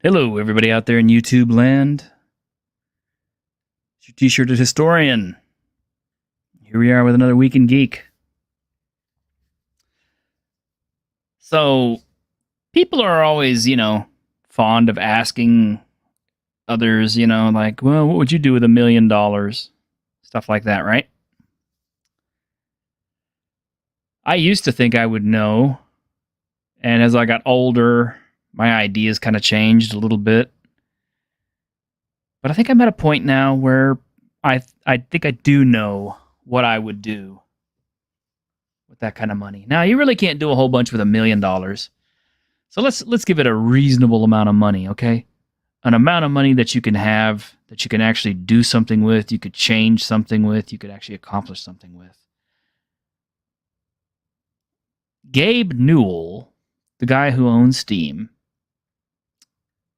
Hello, everybody out there in YouTube land. It's your T-shirted historian. Here we are with another Week in Geek. So, people are always, fond of asking others, like, well, what would you do with $1 million? Stuff like that, right? I used to think I would know. And as I got older, my ideas kind of changed a little bit. But I think I'm at a point now where I think I do know what I would do with that kind of money. Now, you really can't do a whole bunch with $1 million. So let's give it a reasonable amount of money, okay? An amount of money that you can have, that you can actually do something with, you could change something with, you could actually accomplish something with. Gabe Newell, the guy who owns Steam,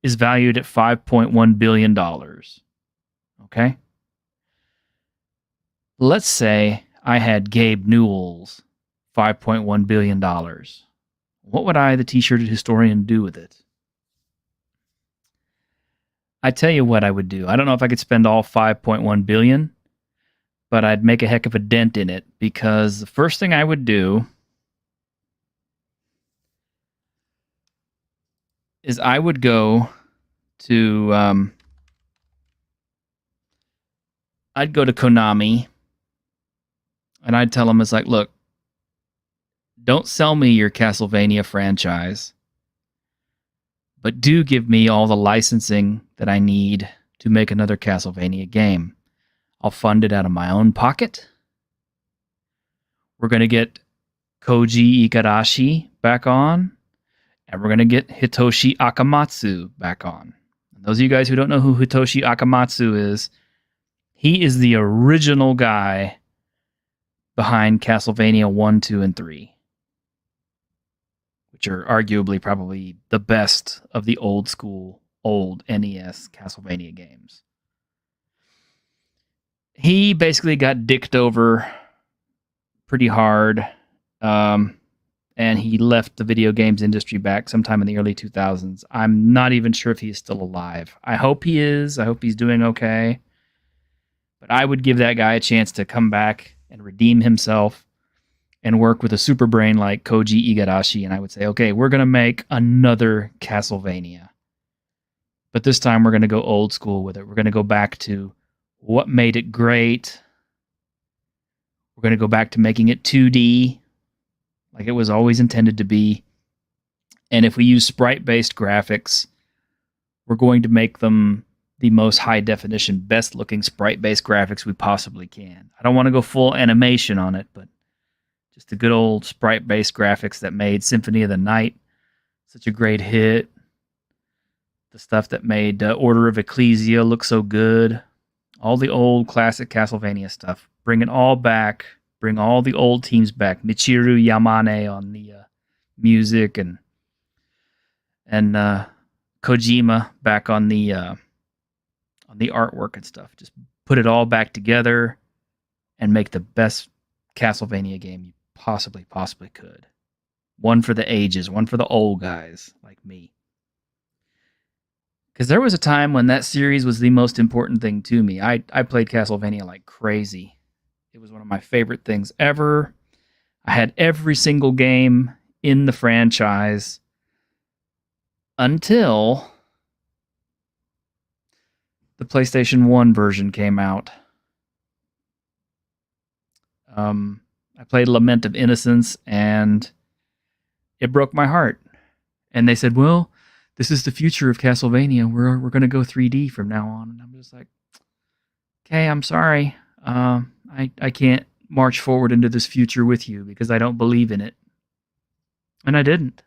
is valued at $5.1 billion. Okay? Let's say I had Gabe Newell's $5.1 billion. What would I, the T-shirted historian, do with it? I tell you what I would do. I don't know if I could spend all 5.1 billion, but I'd make a heck of a dent in it, because the first thing I would do is I would go to I'd go to Konami and I'd tell them, it's like, look, don't sell me your Castlevania franchise, but do give me all the licensing that I need to make another Castlevania game. I'll fund it out of my own pocket. We're going to get Koji Igarashi back on, and we're going to get Hitoshi Akamatsu back on. And those of you guys who don't know who Hitoshi Akamatsu is, he is the original guy behind Castlevania 1, 2, and 3, which are arguably probably the best of the old school, old NES Castlevania games. He basically got dicked over pretty hard, and he left the video games industry back sometime in the early 2000s. I'm not even sure if he is still alive. I hope he is. I hope he's doing okay. But I would give that guy a chance to come back and redeem himself and work with a super brain like Koji Igarashi, and I would say, okay, we're going to make another Castlevania. But this time we're going to go old school with it. We're going to go back to what made it great. We're going to go back to making it 2D, like it was always intended to be. And if we use sprite-based graphics, we're going to make them the most high-definition, best-looking sprite-based graphics we possibly can. I don't want to go full animation on it, but just the good old sprite-based graphics that made Symphony of the Night such a great hit. The stuff that made Order of Ecclesia look so good. All the old classic Castlevania stuff. Bring it all back. Bring all the old teams back. Michiru Yamane on the music, and Kojima back on the artwork and stuff. Just put it all back together and make the best Castlevania game you possibly could. One for the ages, one for the old guys like me. Because there was a time when that series was the most important thing to me. I played Castlevania like crazy. It was one of my favorite things ever. I had every single game in the franchise until the PlayStation 1 version came out. I played Lament of Innocence, and it broke my heart. And they said, well, this is the future of Castlevania. We're going to go 3D from now on. And I'm just like, okay, I'm sorry. I can't march forward into this future with you because I don't believe in it. And I didn't.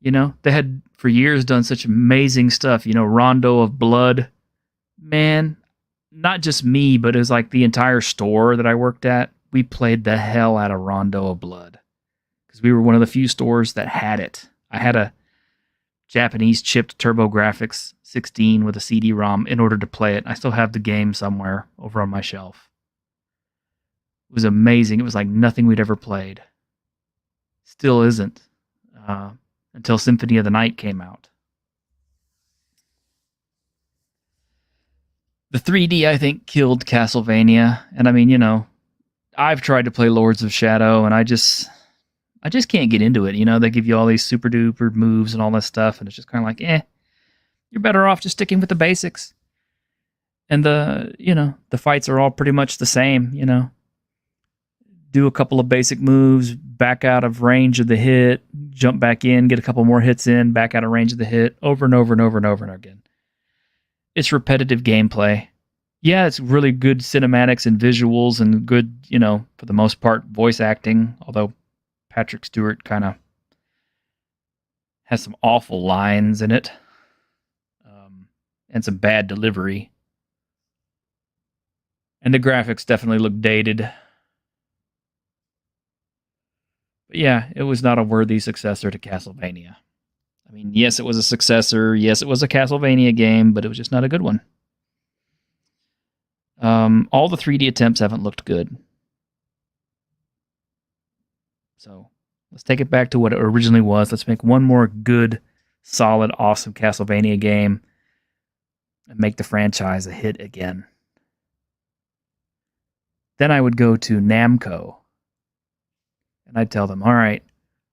They had for years done such amazing stuff. Rondo of Blood. Man, not just me, but it was like the entire store that I worked at. We played the hell out of Rondo of Blood because we were one of the few stores that had it. I had a Japanese chipped TurboGrafx 16 with a CD-ROM in order to play it. I still have the game somewhere over on my shelf. It was amazing. It was like nothing we'd ever played. Still isn't. Until Symphony of the Night came out. The 3D, I think, killed Castlevania. And I mean, you know, I've tried to play Lords of Shadow, and I just can't get into it. You know, they give you all these super duper moves and all this stuff, and it's just kind of like, you're better off just sticking with the basics. And the fights are all pretty much the same, you know. Do a couple of basic moves, back out of range of the hit, jump back in, get a couple more hits in, back out of range of the hit, over and over and over and over and over again. It's repetitive gameplay. Yeah, it's really good cinematics and visuals and good, you know, for the most part, voice acting, although Patrick Stewart kind of has some awful lines in it, and some bad delivery. And the graphics definitely look dated. But yeah, it was not a worthy successor to Castlevania. I mean, yes, it was a successor. Yes, it was a Castlevania game, but it was just not a good one. All the 3D attempts haven't looked good. So let's take it back to what it originally was. Let's make one more good, solid, awesome Castlevania game and make the franchise a hit again. Then I would go to Namco. And I'd tell them, all right,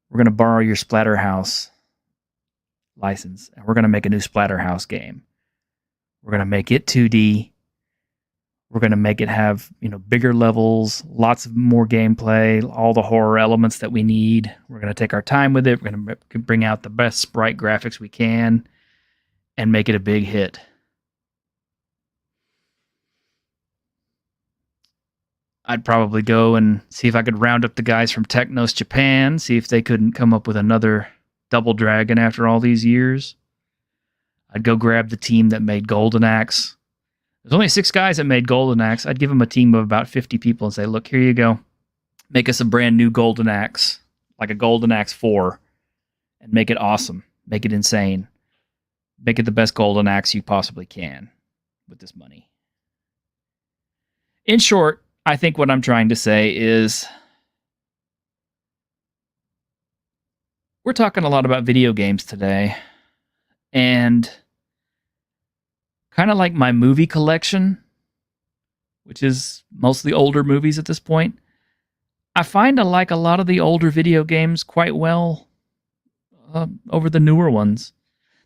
we're going to borrow your Splatterhouse license, and we're going to make a new Splatterhouse game. We're going to make it 2D. We're going to make it have, you know, bigger levels, lots of more gameplay, all the horror elements that we need. We're going to take our time with it. We're going to bring out the best sprite graphics we can and make it a big hit. I'd probably go and see if I could round up the guys from Technos Japan, see if they couldn't come up with another Double Dragon after all these years. I'd go grab the team that made Golden Axe. There's only 6 guys that made Golden Axe. I'd give them a team of about 50 people and say, look, here you go. Make us a brand new Golden Axe, like a Golden Axe 4, and make it awesome. Make it insane. Make it the best Golden Axe you possibly can with this money. In short, I think what I'm trying to say is we're talking a lot about video games today, and kind of like my movie collection, which is mostly older movies at this point, I find I like a lot of the older video games quite well over the newer ones.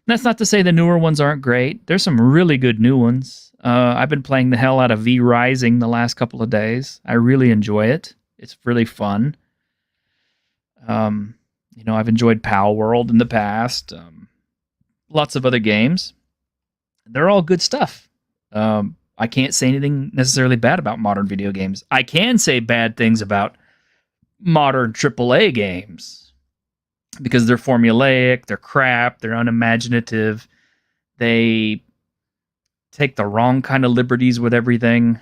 And that's not to say the newer ones aren't great. There's some really good new ones. I've been playing the hell out of V Rising the last couple of days. I really enjoy it. It's really fun. You know, I've enjoyed Pal World in the past. Lots of other games. They're all good stuff. I can't say anything necessarily bad about modern video games. I can say bad things about modern AAA games because they're formulaic, they're crap, they're unimaginative, they take the wrong kind of liberties with everything.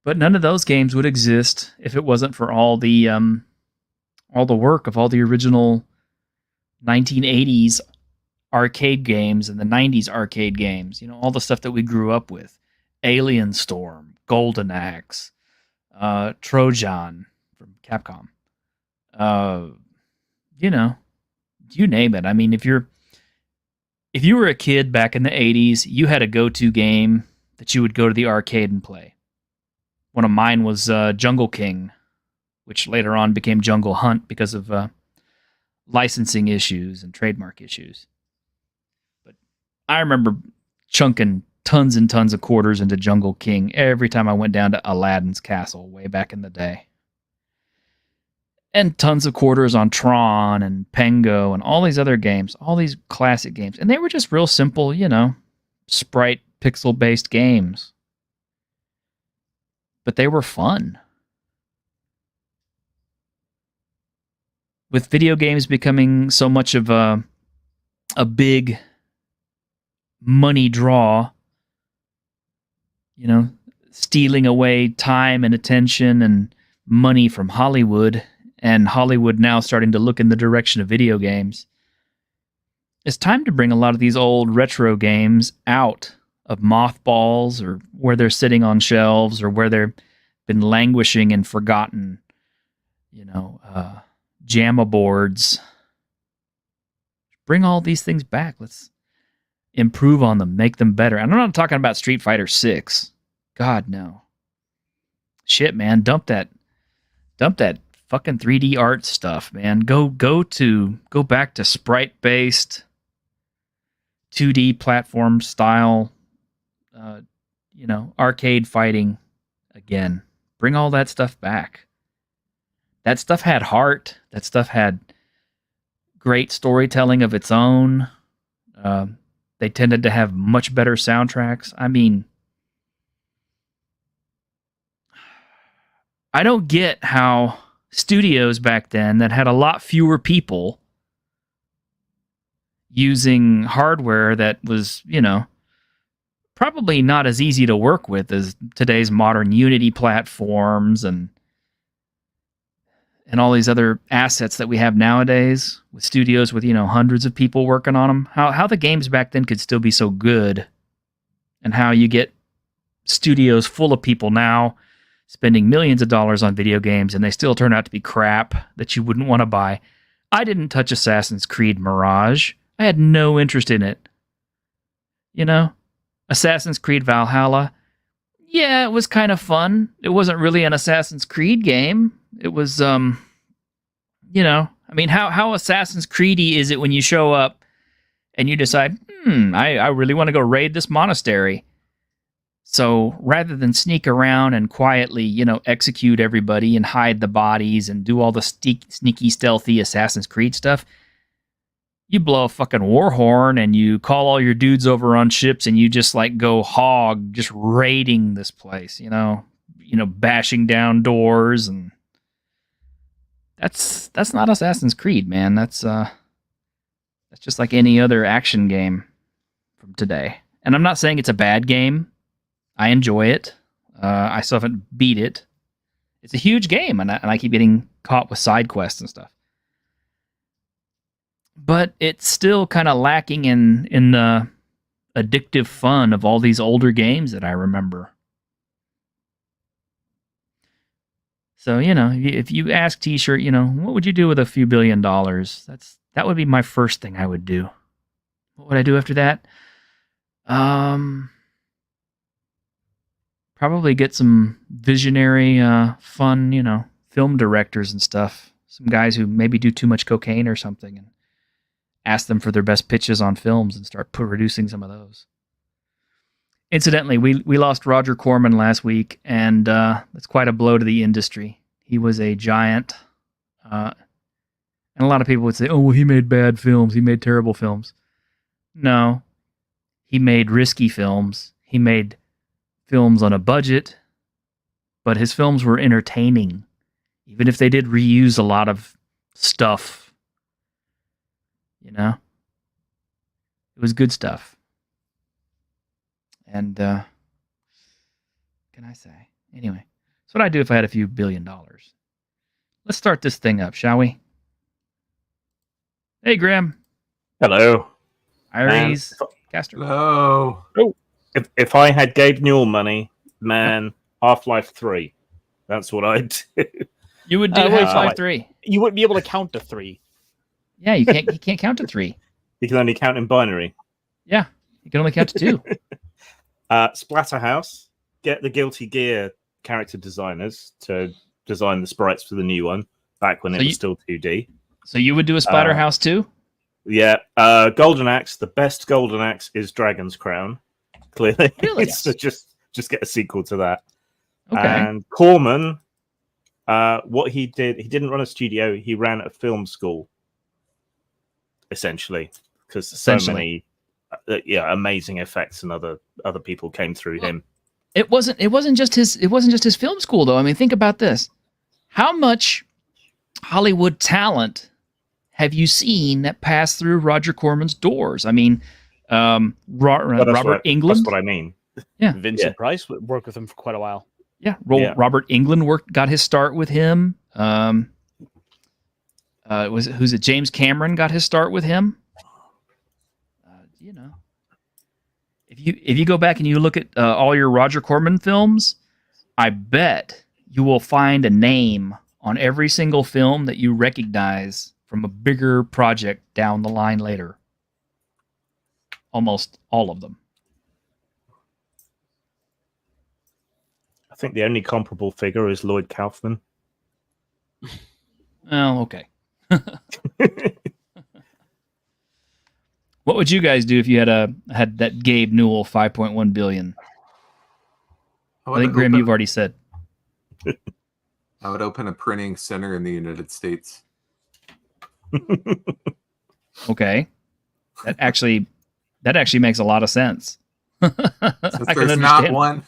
But none of those games would exist if it wasn't for all the work of all the original 1980s arcade games and the 90s arcade games. You know, all the stuff that we grew up with. Alien Storm, Golden Axe, Trojan from Capcom. You know, you name it. I mean, if you were a kid back in the 80s, you had a go-to game that you would go to the arcade and play. One of mine was Jungle King, which later on became Jungle Hunt because of licensing issues and trademark issues. But I remember chunking tons and tons of quarters into Jungle King every time I went down to Aladdin's castle way back in the day. And tons of quarters on Tron and Pengo and all these other games, all these classic games. And they were just real simple, you know, sprite pixel-based games. But they were fun. With video games becoming so much of a big money draw, you know, stealing away time and attention and money from Hollywood, and Hollywood now starting to look in the direction of video games, it's time to bring a lot of these old retro games out of mothballs or where they're sitting on shelves or where they've been languishing and forgotten, you know, JAMA boards. Bring all these things back. Let's improve on them, make them better. And I'm not talking about Street Fighter 6. God, no. Shit, man, dump that fucking 3D art stuff, man. Go back to sprite-based 2D platform style, arcade fighting again. Bring all that stuff back. That stuff had heart. That stuff had great storytelling of its own. They tended to have much better soundtracks. I mean, I don't get how studios back then that had a lot fewer people using hardware that was, probably not as easy to work with as today's modern Unity platforms and all these other assets that we have nowadays with studios with, hundreds of people working on them. How the games back then could still be so good, and how you get studios full of people now spending millions of dollars on video games and they still turn out to be crap that you wouldn't want to buy. I didn't touch Assassin's Creed Mirage. I had no interest in it. Assassin's Creed Valhalla, yeah, it was kind of fun. It wasn't really an Assassin's Creed game. It was, how Assassin's Creedy is it when you show up and you decide, I really want to go raid this monastery. So rather than sneak around and quietly, execute everybody and hide the bodies and do all the sneaky, stealthy Assassin's Creed stuff, you blow a fucking war horn and you call all your dudes over on ships and you just go hog, just raiding this place, bashing down doors, and that's not Assassin's Creed, man. That's just like any other action game from today. And I'm not saying it's a bad game. I enjoy it. I still haven't beat it. It's a huge game, and I keep getting caught with side quests and stuff. But it's still kind of lacking in the addictive fun of all these older games that I remember. So, if you ask T-Shirt, what would you do with a few $1 billion? That would be my first thing I would do. What would I do after that? Probably get some visionary, fun, film directors and stuff. Some guys who maybe do too much cocaine or something, and ask them for their best pitches on films and start producing some of those. Incidentally, we lost Roger Corman last week, and that's quite a blow to the industry. He was a giant, and a lot of people would say, oh, well, he made bad films. He made terrible films. No, he made risky films. He made films on a budget, but his films were entertaining, even if they did reuse a lot of stuff. It was good stuff. And can I say? Anyway, that's what I'd do if I had a few $1 billion. Let's start this thing up, shall we? Hey, Graham. Hello. Iris. Caster. Hello. Oh, if I had Gabe Newell money, man, Half-Life 3. That's what I'd do. You would do Half-Life 3. You wouldn't be able to count to 3. Yeah, you can't count to 3. You can only count in binary. Yeah, you can only count to 2. Splatterhouse. Get the Guilty Gear character designers to design the sprites for the new one, back when it was still 2D. So you would do a Splatterhouse too? Yeah. Golden Axe. The best Golden Axe is Dragon's Crown. Clearly. Really? So just get a sequel to that. Okay. And Corman, what he didn't run a studio. He ran a film school. Essentially, because so many amazing effects and other people came through him. It wasn't just his film school though. I mean, think about this. How much Hollywood talent have you seen that passed through Roger Corman's doors? I mean, Robert Englund. That's what I mean. Yeah, Vincent Price worked with him for quite a while. Yeah, Robert Englund got his start with him. Who's it? James Cameron got his start with him. If you go back and you look at all your Roger Corman films, I bet you will find a name on every single film that you recognize from a bigger project down the line later. almost all of them. I think the only comparable figure is Lloyd Kaufman. Oh, okay. What would you guys do if you had that Gabe Newell 5.1 billion? I think Grim, you've already said. I would open a printing center in the United States. Okay, that actually makes a lot of sense. Since there's not one.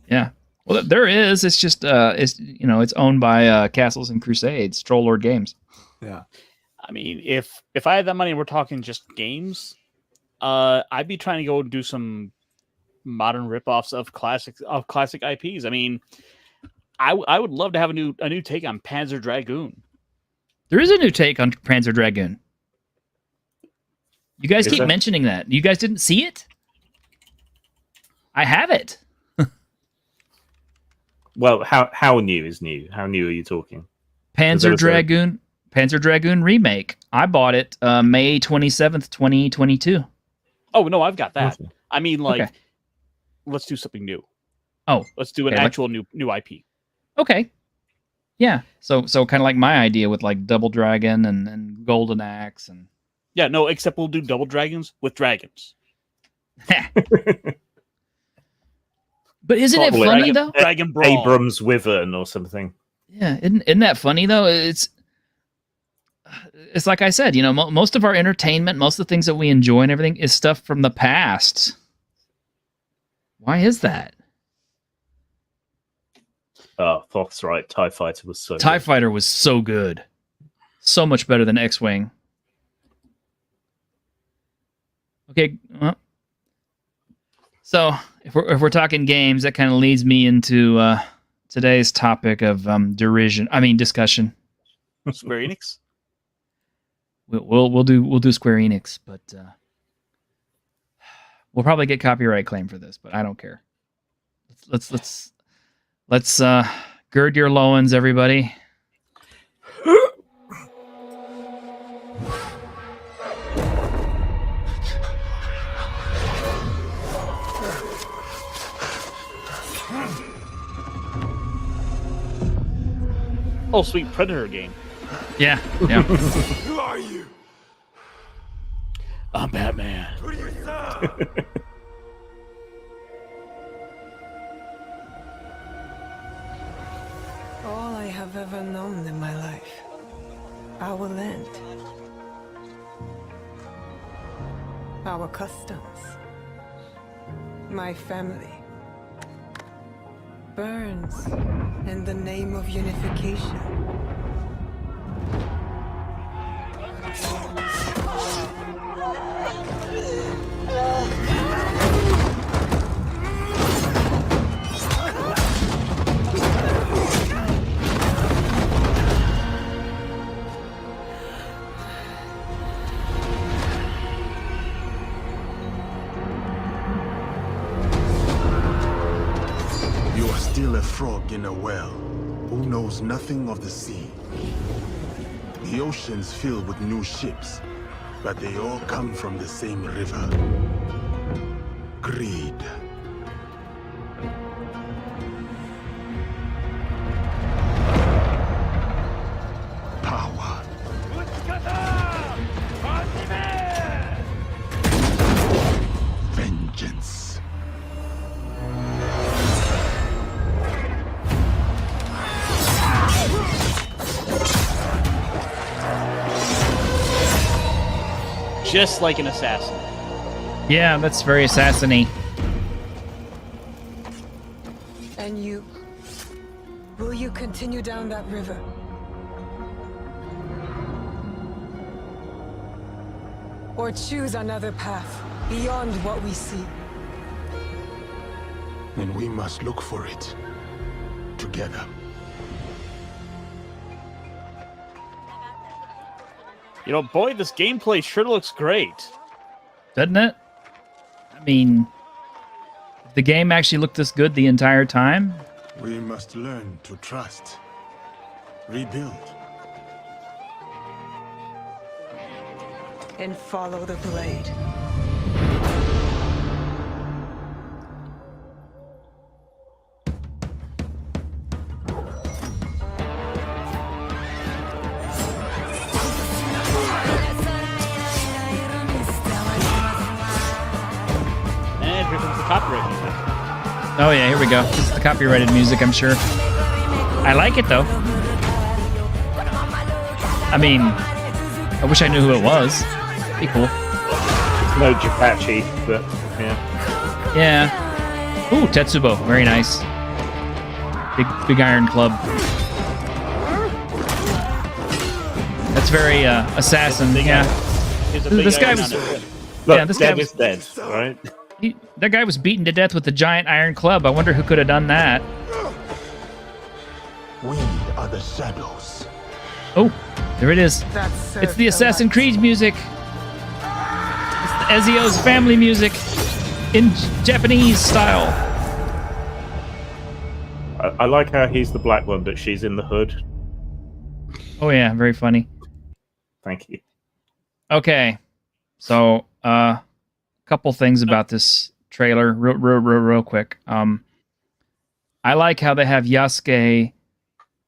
Yeah, well, there is. It's just it's owned by Castles and Crusades, Troll Lord Games. Yeah. I mean, if I had that money and we're talking just games, I'd be trying to go do some modern ripoffs of classic IPs. I mean, I would love to have a new take on Panzer Dragoon. There is a new take on Panzer Dragoon. You guys keep mentioning that. You guys didn't see it? I have it. Well, how new is new? How new are you talking? Panzer Dragoon remake. I bought it May 27th, 2022. Oh, no, I've got that. Awesome. I mean, like, Okay. Let's do something new. Oh, let's do an actual new IP. Okay. Yeah. So kind of like my idea with like Double Dragon and Golden Axe and Yeah, no, except we'll do Double Dragons with dragons. But isn't it funny though? Dragon Brawl. Abrams Wyvern or something. Yeah, isn't that funny though? It's like I said, most of our entertainment, most of the things that we enjoy and everything is stuff from the past. Why is that? Oh, Fox, right. TIE Fighter was so TIE good. Fighter was so good. So much better than X-Wing. Okay, well, so if we're talking games, that kind of leads me into today's topic of discussion. Square Enix. We'll do Square Enix, but we'll probably get copyright claim for this, but I don't care. Let's gird your loins, everybody. Oh, sweet Predator game. Yeah. Who are you? I'm Batman. Who do you serve? All I have ever known in my life. Our land. Our customs. My family. Burns in the name of unification. You are still a frog in a well who knows nothing of the sea. The ocean's filled with new ships, but they all come from the same river. Greed. Power. Vengeance. Just like an assassin. Yeah, that's very assassin-y. And you? Will you continue down that river? Or choose another path beyond what we see? And we must look for it together. You know, boy, this gameplay sure looks great. Doesn't it? I mean, the game actually looked this good the entire time. We must learn to trust, rebuild. And follow the blade. Oh yeah, here we go. This is the copyrighted music, I'm sure. I like it though. I mean, I wish I knew who it was. Be cool. No Japachi, but yeah. Yeah. Ooh, Tetsubo. Very nice. Big iron club. That's very assassin. Yeah. This guy was. Look, Yeah, this guy dead was is dead, right? That guy was beaten to death with a giant iron club. I wonder who could have done that. We are the shadows. Oh, there it is. That's It's the Assassin's Creed music. It's the Ezio's family music in Japanese style. I like how he's the black one, but she's in the hood. Oh yeah, very funny. Thank you. Okay, so couple things about this trailer, real quick. I like how they have Yasuke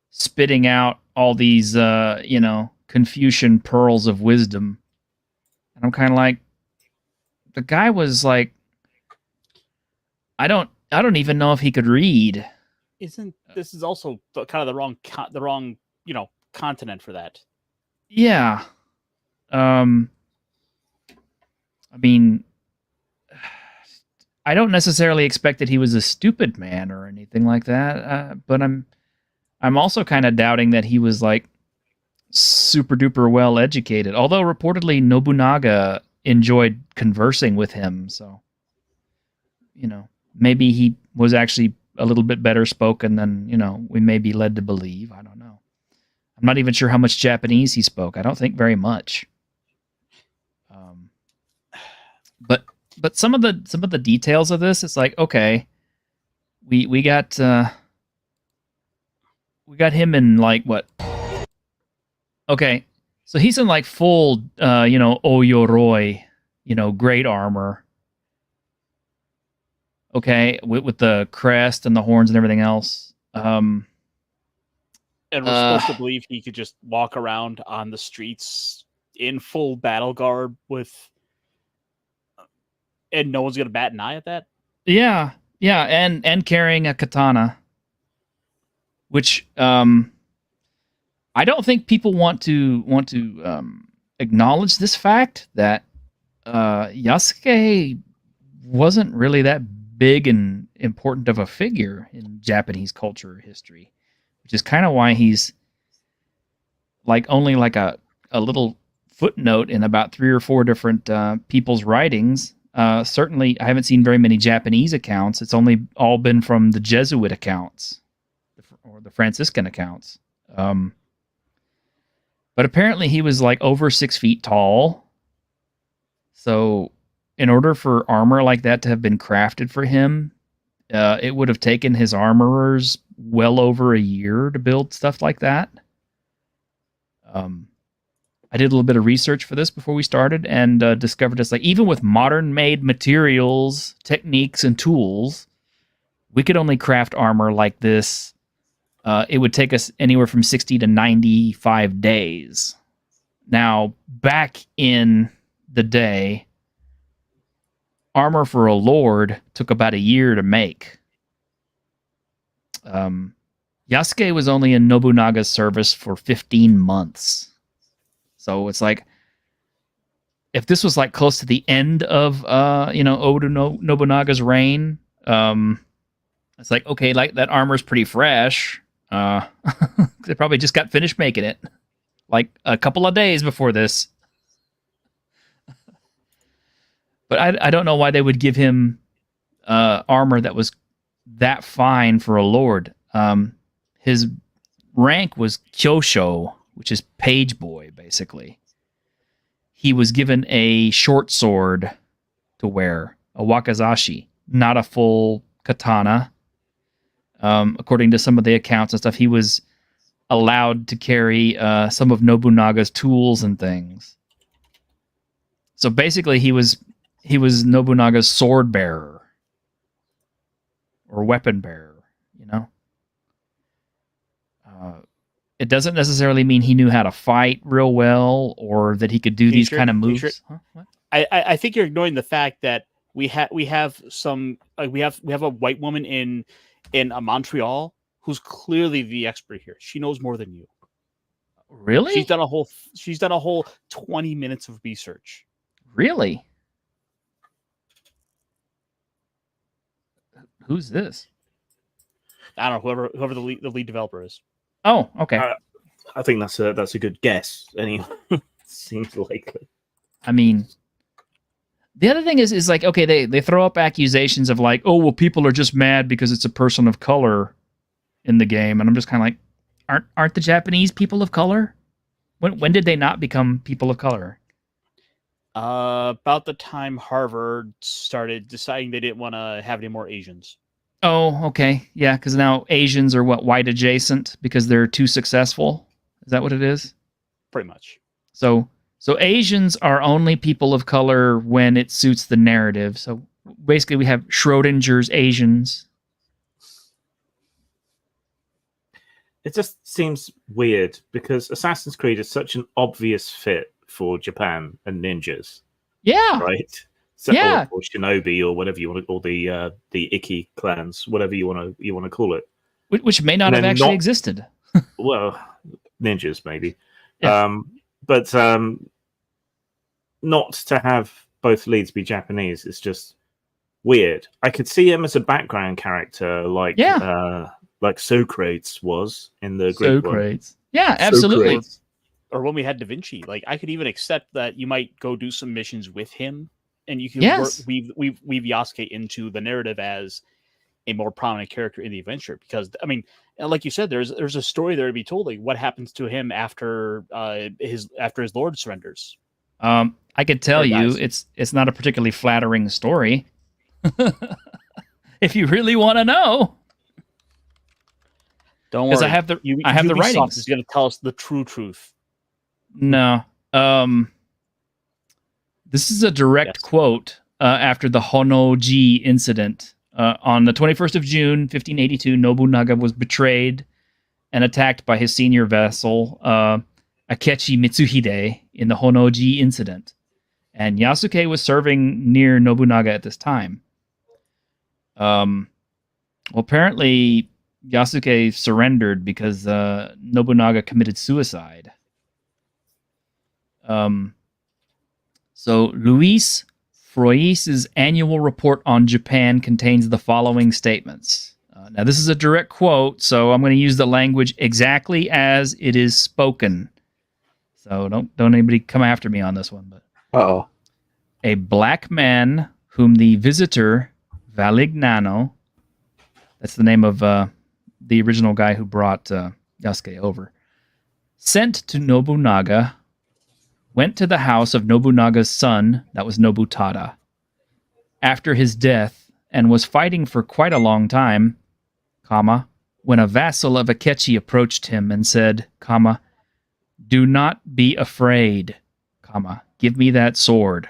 spitting out all these, Confucian pearls of wisdom, and I'm kind of like, the guy was like, I don't even know if he could read. Isn't this is also kind of the wrong continent for that? Yeah. I mean, I don't necessarily expect that he was a stupid man or anything like that, but I'm also kind of doubting that he was like super duper well educated. Although reportedly Nobunaga enjoyed conversing with him, so maybe he was actually a little bit better spoken than we may be led to believe. I don't know. I'm not even sure how much Japanese he spoke. I don't think very much. But some of the details of this, it's like, okay, we got him in like what? Okay, so he's in like full Oyoroi, great armor. Okay, with the crest and the horns and everything else. And we're supposed to believe he could just walk around on the streets in full battle garb and no one's gonna bat an eye at that. Yeah, and carrying a katana, which I don't think people want to acknowledge this fact that Yasuke wasn't really that big and important of a figure in Japanese culture or history, which is kind of why he's like only like a little footnote in about 3 or 4 different people's writings. Certainly, I haven't seen very many Japanese accounts. It's only all been from the Jesuit accounts or the Franciscan accounts. But apparently he was like over 6 feet tall. So in order for armor like that to have been crafted for him, it would have taken his armorers well over a year to build stuff like that. I did a little bit of research for this before we started and discovered it's like even with modern made materials, techniques, and tools, we could only craft armor like this. It would take us anywhere from 60 to 95 days. Now, back in the day, armor for a lord took about a year to make. Yasuke was only in Nobunaga's service for 15 months. So it's like, if this was like close to the end of Oda Nobunaga's reign, it's like, okay, like that armor's pretty fresh. They probably just got finished making it like a couple of days before this. But I don't know why they would give him armor that was that fine for a lord. His rank was Kyosho, which is page boy, basically. He was given a short sword to wear, a wakizashi, not a full katana. According to some of the accounts and stuff, he was allowed to carry some of Nobunaga's tools and things. So basically, he was Nobunaga's sword bearer or weapon bearer. It doesn't necessarily mean he knew how to fight real well or that he could do these kind of moves. Huh? What? I think you're ignoring the fact that We have some we have a white woman in Montreal who's clearly the expert here. She knows more than you. Really? She's done a whole 20 minutes of research. Really? Who's this? I don't know, whoever the lead developer is. Oh, okay. I think that's a good guess. Anyway, seems likely. I mean, the other thing is like, okay, they throw up accusations of like, oh, well, people are just mad because it's a person of color in the game, and I'm just kind of like, aren't the Japanese people of color? When did they not become people of color? About the time Harvard started deciding they didn't want to have any more Asians. Oh, okay, yeah, because now Asians are white adjacent because they're too successful. Is that what it is? Pretty much. So Asians are only people of color when it suits the narrative. So basically, we have Schrodinger's Asians. It just seems weird because Assassin's Creed is such an obvious fit for Japan and ninjas, Yeah, right? Yeah. Or shinobi or whatever you want to call the Ikki clans, whatever you want to call it. which may not And have then actually existed. Well, ninjas maybe, Yeah. but not to have both leads be Japanese is just weird. I could see him as a background character, like Socrates was in the Greek one. Socrates. Yeah, absolutely. Socrates. Or when we had Da Vinci, like I could even accept that you might go do some missions with him, and you can weave Yasuke into the narrative as a more prominent character in the adventure. Because I mean, like you said, there's a story there to be told. Like what happens to him after his lord surrenders. I could tell you it's not a particularly flattering story. If you really want to know. Don't worry. I have the writings. Is going to tell us the true truth. No. This is a direct quote after the Honnoji incident. On the 21st of June, 1582, Nobunaga was betrayed and attacked by his senior vassal, Akechi Mitsuhide, in the Honnoji incident. And Yasuke was serving near Nobunaga at this time. Well, apparently, Yasuke surrendered because Nobunaga committed suicide. So Luis Frois's annual report on Japan contains the following statements. Now, this is a direct quote, so I'm going to use the language exactly as it is spoken. So don't anybody come after me on this one. But Uh-oh. A black man whom the visitor Valignano, that's the name of the original guy who brought Yasuke over, sent to Nobunaga, went to the house of Nobunaga's son, that was Nobutada, after his death, and was fighting for quite a long time, when a vassal of Akechi approached him and said, do not be afraid, give me that sword,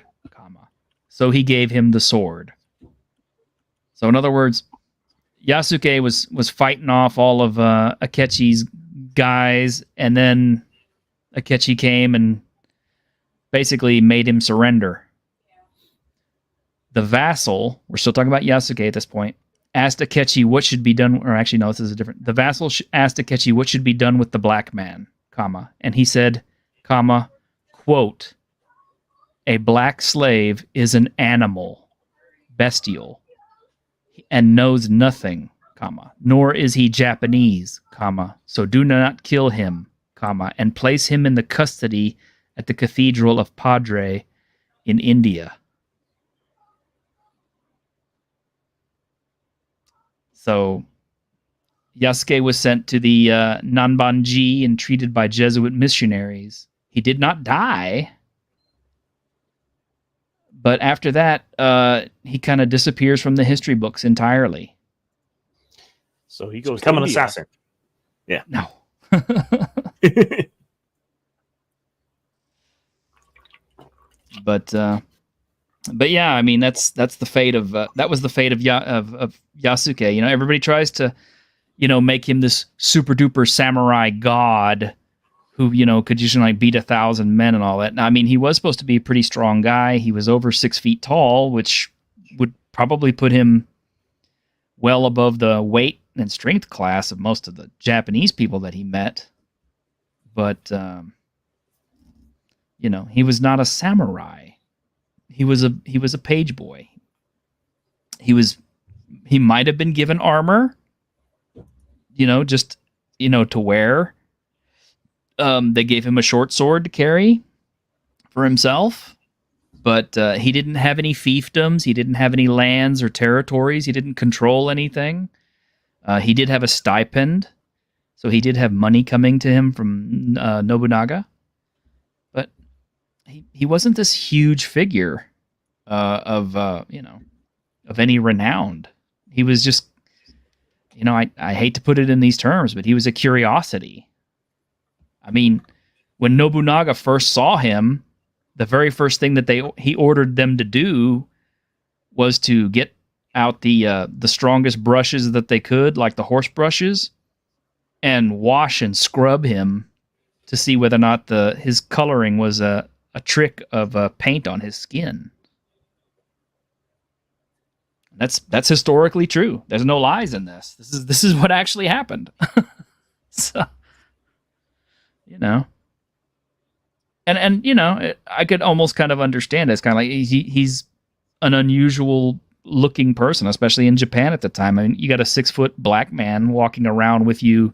So he gave him the sword. So in other words, Yasuke was fighting off all of Akechi's guys, and then Akechi came and basically made him surrender. The vassal, we're still talking about Yasuke at this point, asked Akechi what should be done, or actually no, this is a different. The vassal asked Akechi what should be done with the black man, and he said, quote, a black slave is an animal, bestial, and knows nothing, nor is he Japanese, so do not kill him, and place him in the custody at the Cathedral of Padre in India. So Yasuke was sent to the Nanbanji and treated by Jesuit missionaries. He did not die, but after that, he kind of disappears from the history books entirely. So he goes become to an India. assassin. Yeah. No. But yeah, I mean that's the fate of that was the fate of Yasuke. You know, everybody tries to, make him this super duper samurai god who could usually like beat 1,000 men and all that. Now, I mean, he was supposed to be a pretty strong guy. He was over 6 feet tall, which would probably put him well above the weight and strength class of most of the Japanese people that he met. But he was not a samurai. He was a page boy. He might have been given armor, to wear. They gave him a short sword to carry for himself, but he didn't have any fiefdoms. He didn't have any lands or territories. He didn't control anything. He did have a stipend, so he did have money coming to him from Nobunaga. But he wasn't this huge figure of any renown. He was just, I hate to put it in these terms, but he was a curiosity. I mean, when Nobunaga first saw him, the very first thing that he ordered them to do was to get out the strongest brushes that they could, like the horse brushes, and wash and scrub him to see whether or not his coloring was a trick of paint on his skin. That's historically true. There's no lies in this. This is what actually happened. So, and I could almost kind of understand it. It's kind of like he's an unusual looking person, especially in Japan at the time. I mean, you got a 6-foot black man walking around with you,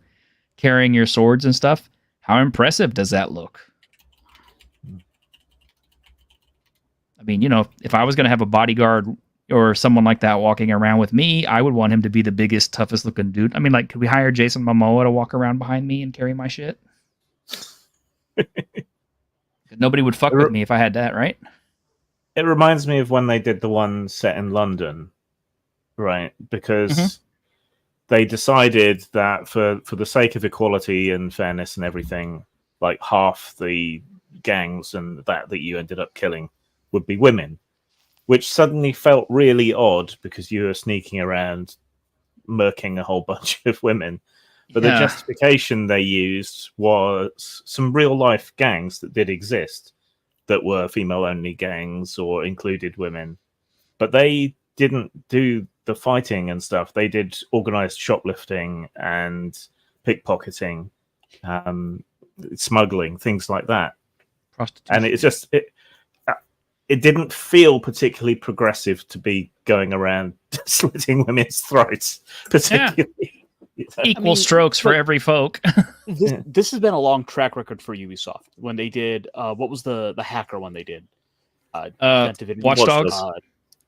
carrying your swords and stuff. How impressive does that look? I mean, if I was going to have a bodyguard or someone like that walking around with me, I would want him to be the biggest, toughest looking dude. I mean, like, could we hire Jason Momoa to walk around behind me and carry my shit? Nobody would fuck with me if I had that, right? It reminds me of when they did the one set in London, right? Because they decided that for the sake of equality and fairness and everything, like half the gangs and that you ended up killing would be women, which suddenly felt really odd because you were sneaking around murking a whole bunch of women. But the justification they used was some real life gangs that did exist that were female only gangs or included women. But they didn't do the fighting and stuff. They did organized shoplifting and pickpocketing, smuggling, things like that. Prostitution. And it's just it didn't feel particularly progressive to be going around slitting women's throats, particularly. Equal strokes for every folk. This has been a long track record for Ubisoft. When they did, what was the hacker one they did? Watch Dogs.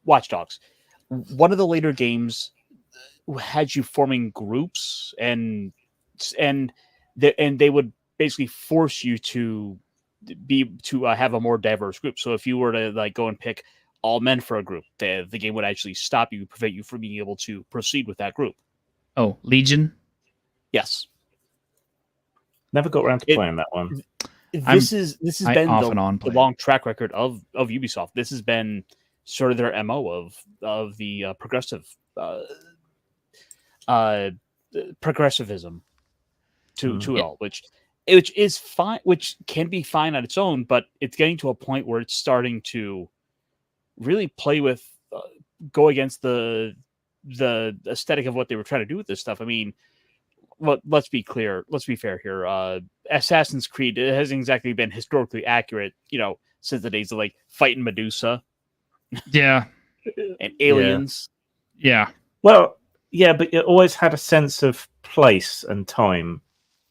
Watch Dogs. One of the later games had you forming groups, and they would basically force you to have a more diverse group. So if you were to go and pick all men for a group, the game would actually stop you, prevent you from being able to proceed with that group. Oh, Legion? Yes. Never got around to playing that one. This has been the long track record of Ubisoft. This has been sort of their MO of the progressivism to it all, which is fine, which can be fine on its own, but it's getting to a point where it's starting to really play with, go against the aesthetic of what they were trying to do with this stuff. I mean, let's be fair here. Assassin's Creed, it hasn't exactly been historically accurate, since the days of fighting Medusa. Yeah. And aliens. Yeah. Well, yeah, but it always had a sense of place and time.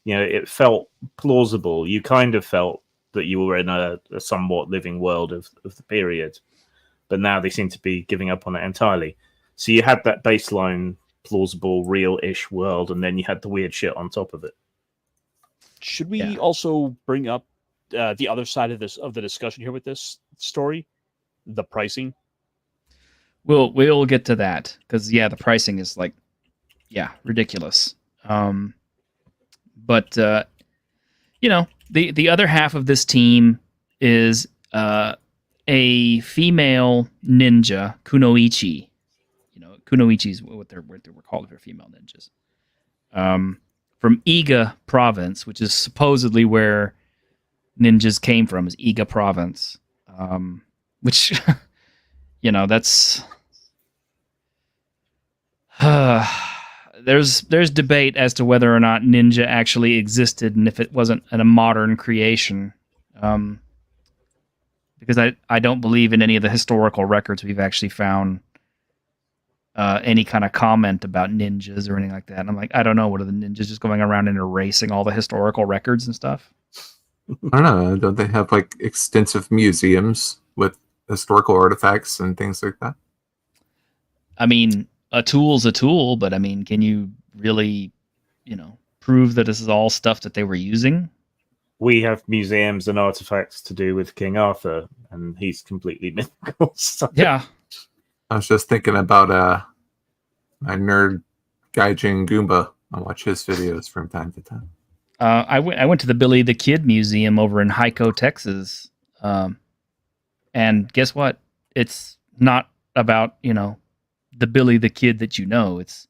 It felt plausible. You kind of felt that you were in a somewhat living world of the period. But now they seem to be giving up on it entirely. So you had that baseline, plausible, real-ish world, and then you had the weird shit on top of it. Should we also bring up the other side of the discussion here with this story, the pricing? We'll get to that because the pricing is ridiculous. But the other half of this team is a female ninja, kunoichi. Kunoichi is what they were called for female ninjas. From Iga province, which is supposedly where ninjas came from, is Iga province. Which, that's There's debate as to whether or not ninja actually existed and if it wasn't a modern creation. Because I don't believe in any of the historical records we've actually found any kind of comment about ninjas or anything like that. And I'm like, I don't know. What are the ninjas just going around and erasing all the historical records and stuff? I don't know. Don't they have like extensive museums with historical artifacts and things like that? I mean, a tool's a tool, but I mean, can you really, prove that this is all stuff that they were using? We have museums and artifacts to do with King Arthur, and he's completely mythical. So. Yeah. I was just thinking about my nerd Gaijin Goomba. I watch his videos from time to time. I went to the Billy the Kid Museum over in Hyco, Texas. And guess what? It's not about, the Billy the Kid that you know. It's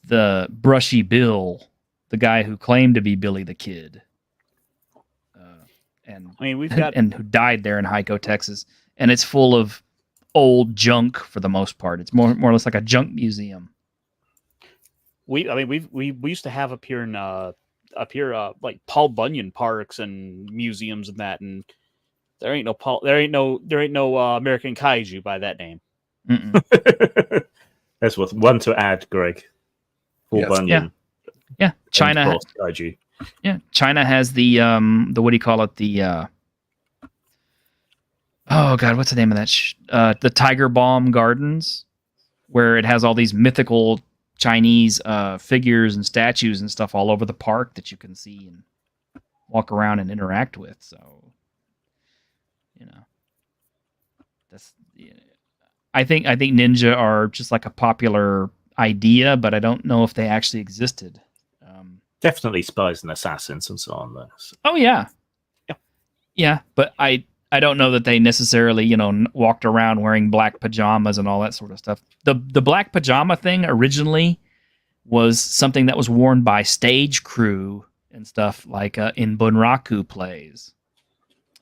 the Brushy Bill, the guy who claimed to be Billy the Kid. We've got and who died there in Hyco, Texas. And it's full of old junk for the most part. It's more or less like a junk museum. We used to have up here like Paul Bunyan parks and museums and that, and there ain't no American Kaiju by that name. That's one to add, Greg. Paul Bunyan. Yeah. China. Kaiju. Yeah, China has the what do you call it? The oh god, what's the name of that? The Tiger Balm Gardens, where it has all these mythical Chinese figures and statues and stuff all over the park that you can see and walk around and interact with. So, that's. I think ninja are just like a popular idea, but I don't know if they actually existed. Definitely spies and assassins and so on. There. So. Oh yeah, but I don't know that they necessarily walked around wearing black pajamas and all that sort of stuff. The black pajama thing originally was something that was worn by stage crew and stuff like in Bunraku plays.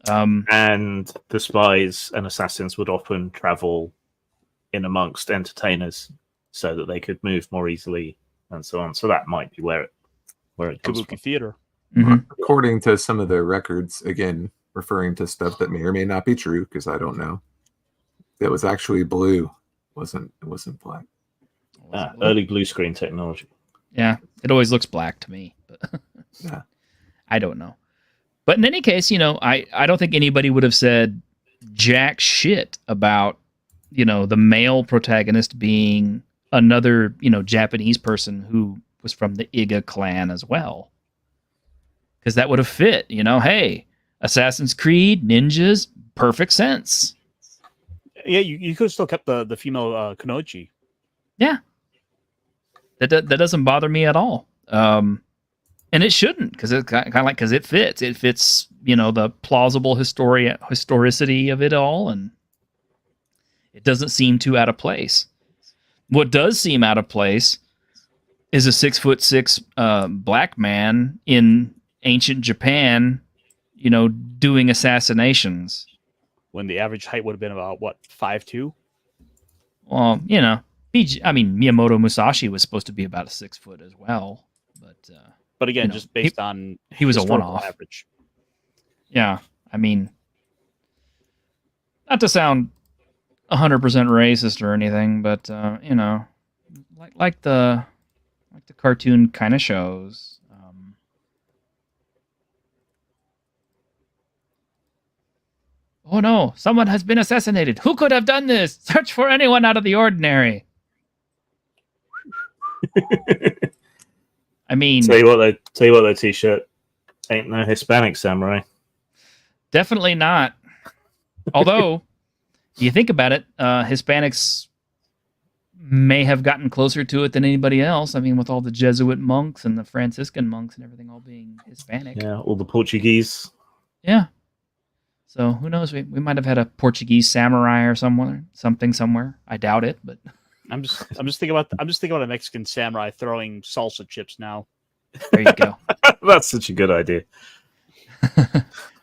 And the spies and assassins would often travel in amongst entertainers so that they could move more easily and so on. So that might be where it comes Kabuki from. Theater. Mm-hmm. According to some of the records, again, referring to stuff that may or may not be true, because I don't know, it was actually blue. It wasn't black. Early blue screen technology. Yeah, it always looks black to me. But Yeah. I don't know. But in any case, I don't think anybody would have said jack shit about, the male protagonist being another, Japanese person who was from the Iga clan as well. Because that would have fit, hey, Assassin's Creed, ninjas, perfect sense. Yeah, you could have still kept the female Kunoichi. Yeah. That doesn't bother me at all. And it shouldn't, because it's kind of like, because it fits. It fits, the plausible historicity of it all, and it doesn't seem too out of place. What does seem out of place is a 6'6" black man in ancient Japan, doing assassinations. When the average height would have been about, 5'2"? Well, Miyamoto Musashi was supposed to be about a 6 foot as well. But again, just based on he was a historical one-off. average. Yeah, not to sound 100% racist or anything, but like the cartoon kind of shows. Oh no, someone has been assassinated. Who could have done this? Search for anyone out of the ordinary. Tell you what, that T-shirt ain't no Hispanic samurai. Definitely not. Although, you think about it, Hispanics may have gotten closer to it than anybody else. With all the Jesuit monks and the Franciscan monks and everything all being Hispanic. Yeah, all the Portuguese. Yeah. So who knows? We might have had a Portuguese samurai or something somewhere. I doubt it, but I'm just thinking about a Mexican samurai throwing salsa chips now. There you go. That's such a good idea.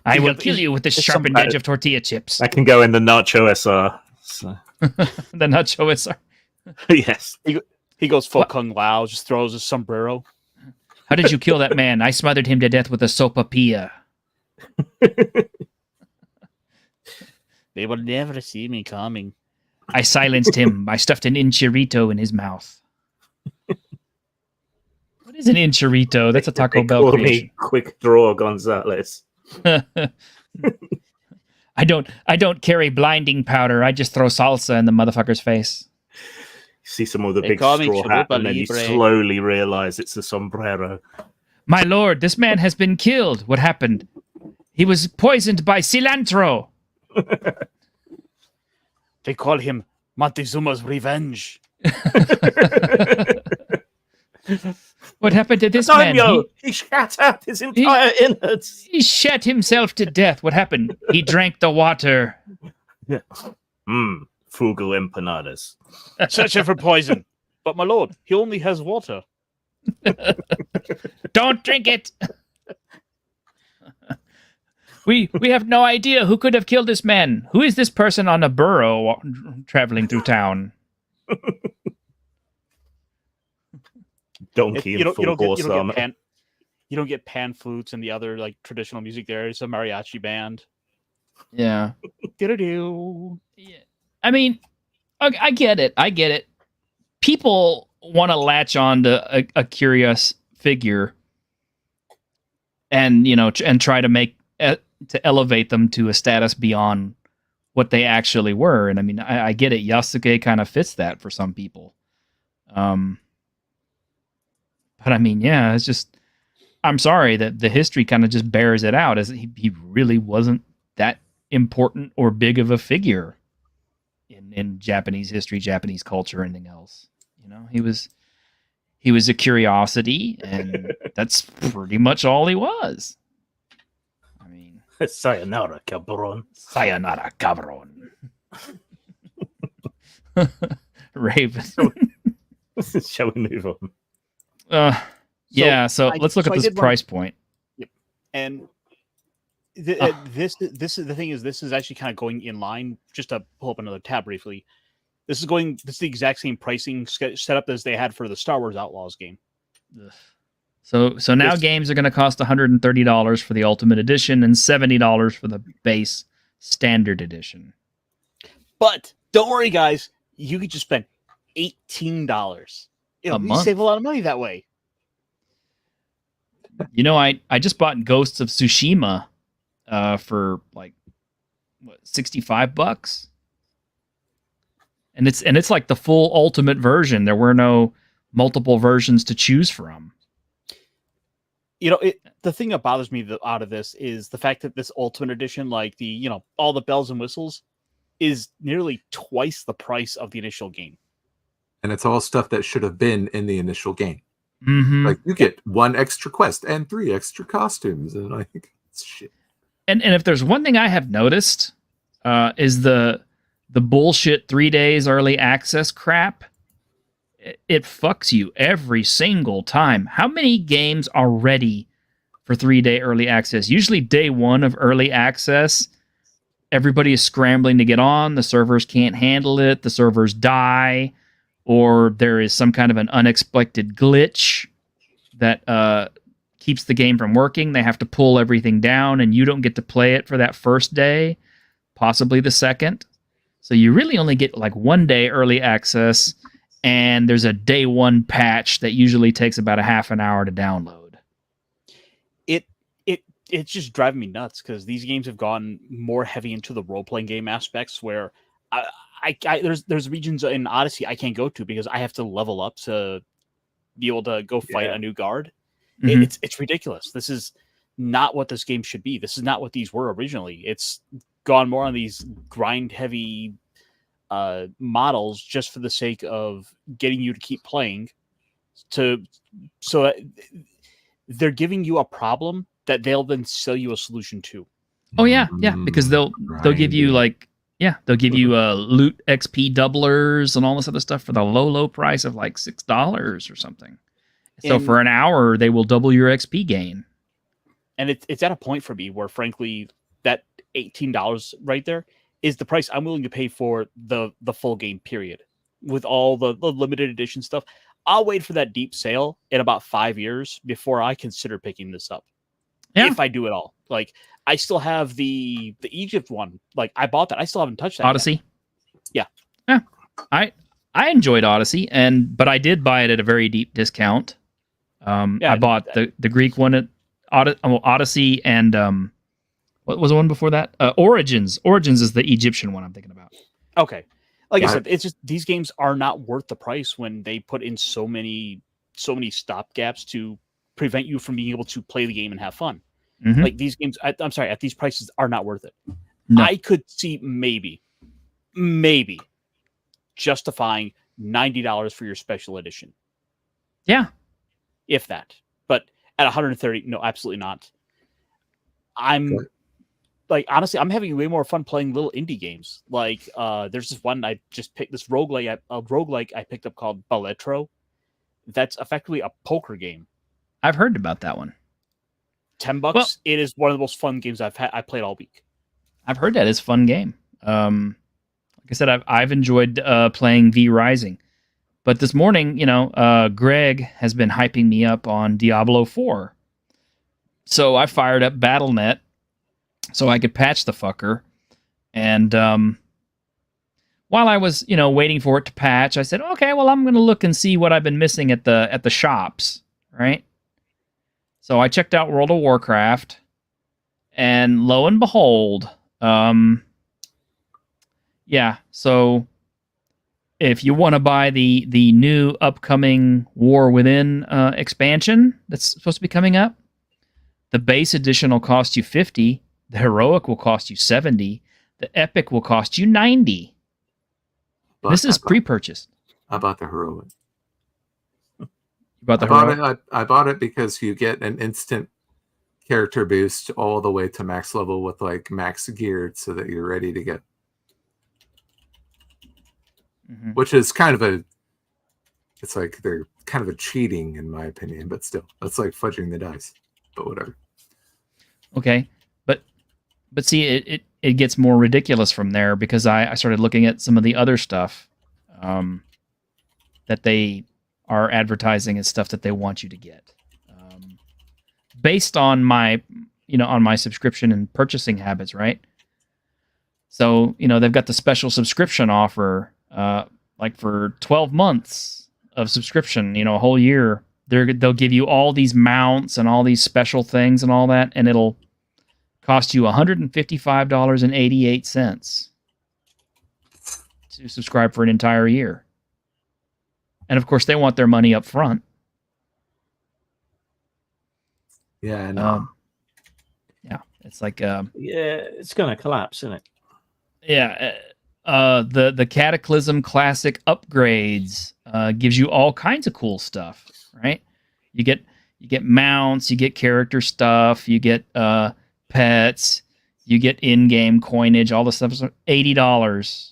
I will kill you with the sharpened edge of tortilla chips. That can go in the Nacho SR. So. The Nacho SR. Yes. He goes full What? Kung Lao, just throws his sombrero. How did you kill that man? I smothered him to death with a sopapilla. They will never see me coming. I silenced him. I stuffed an enchilito in his mouth. What is an enchilito? That's a Taco They Bell call creation. me Quick Draw Gonzalez. I don't carry blinding powder. I just throw salsa in the motherfucker's face. You see someone with a They big call me straw hat, Chalupa and then you Libre. slowly realize it's a sombrero. My lord, this man has been killed. What happened? He was poisoned by cilantro. They call him Montezuma's Revenge. What happened to this man? Daimyo! He shat out his entire innards! He shat himself to death. What happened? He drank the water. Frugal empanadas. Searching for poison. But my lord, he only has water. Don't drink it. We have no idea who could have killed this man. Who is this person on a burro traveling through town? Donkey and full horse armor. You don't get pan flutes and the other like traditional music there. It's a mariachi band. Yeah. Do-do-do. Yeah. I mean, I get it. I get it. People want to latch on to a curious figure and, and try to make to elevate them to a status beyond what they actually were. And I mean, I get it. Yasuke kind of fits that for some people. But I mean, yeah, it's just, I'm sorry that the history kind of just bears it out as he really wasn't that important or big of a figure in Japanese history, Japanese culture, or anything else. He was a curiosity, and that's pretty much all he was. I mean, Sayonara, cabron. sayonara, cabron. Raven. Shall we move on? Yeah, so let's look at this price point. Yep. And this is the thing is this is actually kind of going in line. Just to pull up another tab briefly, this is the exact same pricing setup as they had for the Star Wars Outlaws game. So now games are going to cost $130 for the Ultimate Edition and $70 for the base Standard Edition. But don't worry, guys, you could just spend $18. A You month. save a lot of money that way. I just bought Ghosts of Tsushima for like $65. And it's like the full ultimate version. There were no multiple versions to choose from. The thing that bothers me out of this is the fact that this Ultimate Edition, like all the bells and whistles, is nearly twice the price of the initial game. And it's all stuff that should have been in the initial game. Mm-hmm. Like you get 1 extra quest and 3 extra costumes, and I think it's shit. And if there's one thing I have noticed, is the bullshit 3 days early access crap. It fucks you every single time. How many games are ready for 3-day early access? Usually day 1 of early access, everybody is scrambling to get on. The servers can't handle it. The servers die. Or there is some kind of an unexpected glitch that keeps the game from working. They have to pull everything down, and you don't get to play it for that first day, possibly the second. So you really only get like 1 day early access, and there's a day 1 patch that usually takes about a half an hour to download. It's just driving me nuts because these games have gone more heavy into the role-playing game aspects where there's regions in Odyssey I can't go to because I have to level up to be able to go fight a new guard. Mm-hmm. It's ridiculous. This is not what this game should be. This is not what these were originally. It's gone more on these grind-heavy models just for the sake of getting you to keep playing. So that they're giving you a problem that they'll then sell you a solution to. Oh yeah, because they'll give you they'll give you loot XP doublers and all this other stuff for the low price of like $6 or something. So for an hour, they will double your XP gain. And it's at a point for me where, frankly, that $18 right there is the price I'm willing to pay for the full game period. with all the limited edition stuff. I'll wait for that deep sale in about 5 years before I consider picking this up. Yeah. If I do it all. Like, I still have the Egypt one. Like, I bought that. I still haven't touched that Odyssey. yet. Yeah. I enjoyed Odyssey, but I did buy it at a very deep discount. I bought the Greek one at Odyssey, and what was the one before that? Origins. Origins is the Egyptian one I'm thinking about. Okay. Like I said, it's just these games are not worth the price when they put in so many stopgaps to prevent you from being able to play the game and have fun. Mhm. Like these games, I'm sorry, at these prices are not worth it. No. I could see maybe justifying $90 for your special edition. Yeah. If that. But at 130, no, absolutely not. Like, honestly, I'm having way more fun playing little indie games. Like, there's this one I just picked, this roguelike I picked up called Balletro. That's effectively a poker game. I've heard about that one. $10. Well, it is one of the most fun games I played all week. I've heard that it's a fun game. Like I said, I've enjoyed playing V Rising. But this morning, Greg has been hyping me up on Diablo 4. So I fired up Battle.net so I could patch the fucker. And while I was, waiting for it to patch, I said, okay, well, I'm going to look and see what I've been missing at the shops, right? So I checked out World of Warcraft, and lo and behold, so if you want to buy the new upcoming War Within expansion that's supposed to be coming up, the base edition will cost you $50, the heroic will cost you $70, the epic will cost you $90. This is pre-purchased. How about the heroic? I bought it because you get an instant character boost all the way to max level with like max geared so that you're ready to get. Mm-hmm. Which is it's like they're kind of a cheating in my opinion, but still, that's like fudging the dice. But whatever. Okay, but see, it gets more ridiculous from there because I started looking at some of the other stuff that they are advertising as stuff that they want you to get, based on my subscription and purchasing habits, right? So they've got the special subscription offer, like for 12 months of subscription, a whole year. They'll give you all these mounts and all these special things and all that, and it'll cost you $155.88 to subscribe for an entire year. And of course, they want their money up front. Yeah, I know. It's like it's going to collapse, isn't it? Yeah, the Cataclysm Classic upgrades gives you all kinds of cool stuff, right? You get mounts, you get character stuff, you get pets, you get in-game coinage, all the stuff. $80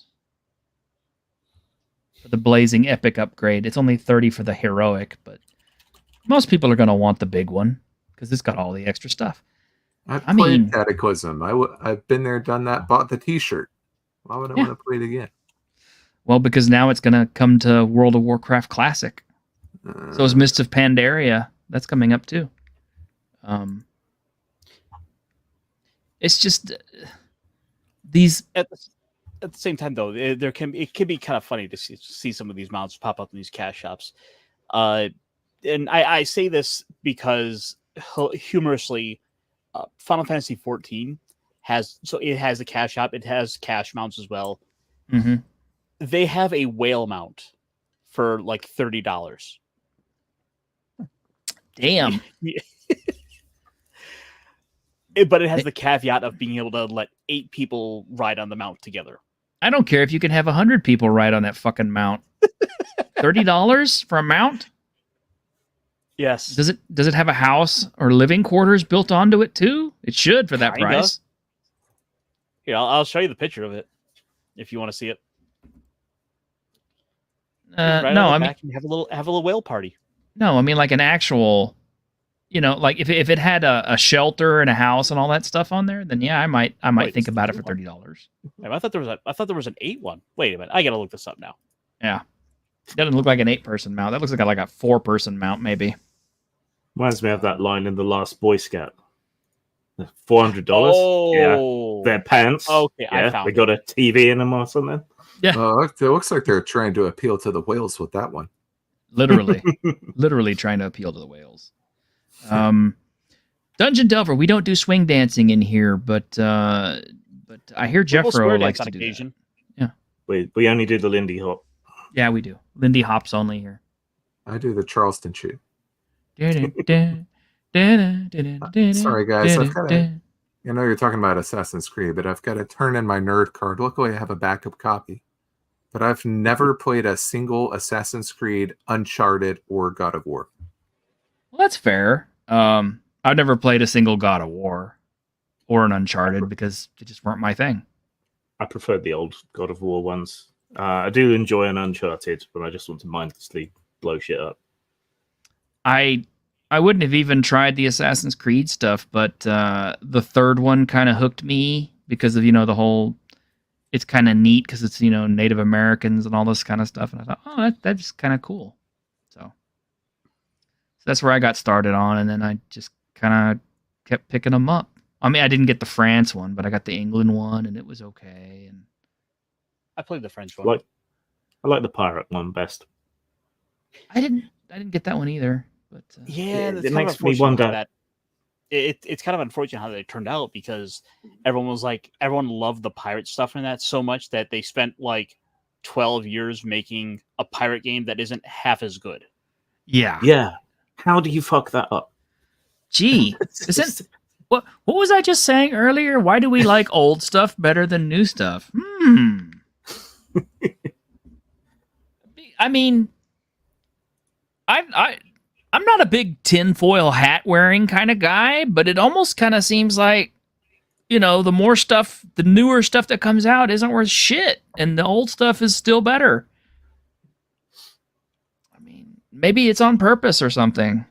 for the Blazing Epic upgrade. It's only $30 for the heroic, but most people are going to want the big one because it's got all the extra stuff. I've played Cataclysm. I've been there, done that, bought the T-shirt. Why would I want to play it again? Well, because now it's going to come to World of Warcraft Classic. So is Mists of Pandaria. That's coming up too. It's just these. At the same time, though, it can be kind of funny to see some of these mounts pop up in these cash shops. And I say this because humorously, Final Fantasy 14 has the cash shop. It has cash mounts as well. Mm-hmm. They have a whale mount for like $30. Damn. But it has the caveat of being able to let 8 people ride on the mount together. I don't care if you can have 100 people ride on that fucking mount. $30 for a mount? Yes. Does it have a house or living quarters built onto it too? It should for that Kinda. price. Yeah, I'll show you the picture of it if you want to see it. No, I mean, have a little whale party. No, I mean like an actual, like if it had a shelter and a house and all that stuff on there, then yeah, I might think about it for $30. I thought there was an 8 one. Wait a minute, I gotta look this up now. Yeah, Doesn't look like an 8-person mount. That looks like a 4-person mount, maybe. Reminds me of that line in The Last Boy Scout. $400. Yeah, Oh, their pants. Okay, I yeah, found they got a TV in them or something. Yeah, It looks like they're trying to appeal to the whales with that one. literally trying to appeal to the whales. Dungeon Delver, we don't do swing dancing in here, but I hear We'll square Jeffro dance likes on to do occasion. that. We only do the Lindy Hop. Yeah, we do. Lindy hops only here. I do the Charleston shoe. Sorry, Sorry, guys. I've got to. You know, you're talking about Assassin's Creed, but I've got to turn in my nerd card. Luckily, I have a backup copy. But I've never played a single Assassin's Creed, Uncharted, or God of War. Well, that's fair. I've never played a single God of War or an Uncharted because they just weren't my thing. I prefer the old God of War ones. I do enjoy an Uncharted, but I just want to mindlessly blow shit up. I wouldn't have even tried the Assassin's Creed stuff, but the third one kind of hooked me because of, the whole, it's kind of neat because it's, Native Americans and all this kind of stuff. And I thought, oh, that's kind of cool. So that's where I got started on. And then I just kind of kept picking them up. I mean, I didn't get the France one, but I got the England one and it was okay. And I played the French one. I like the pirate one best. I didn't get that one either. But yeah, it makes me wonder. That it's kind of unfortunate how they turned out because everyone loved the pirate stuff in that so much that they spent like 12 years making a pirate game that isn't half as good. Yeah. How do you fuck that up? Gee, what was I just saying earlier? Why do we like old stuff better than new stuff? I mean, I'm not a big tinfoil hat wearing kind of guy, but it almost kind of seems like, the newer stuff that comes out isn't worth shit, and the old stuff is still better. I mean, maybe it's on purpose or something.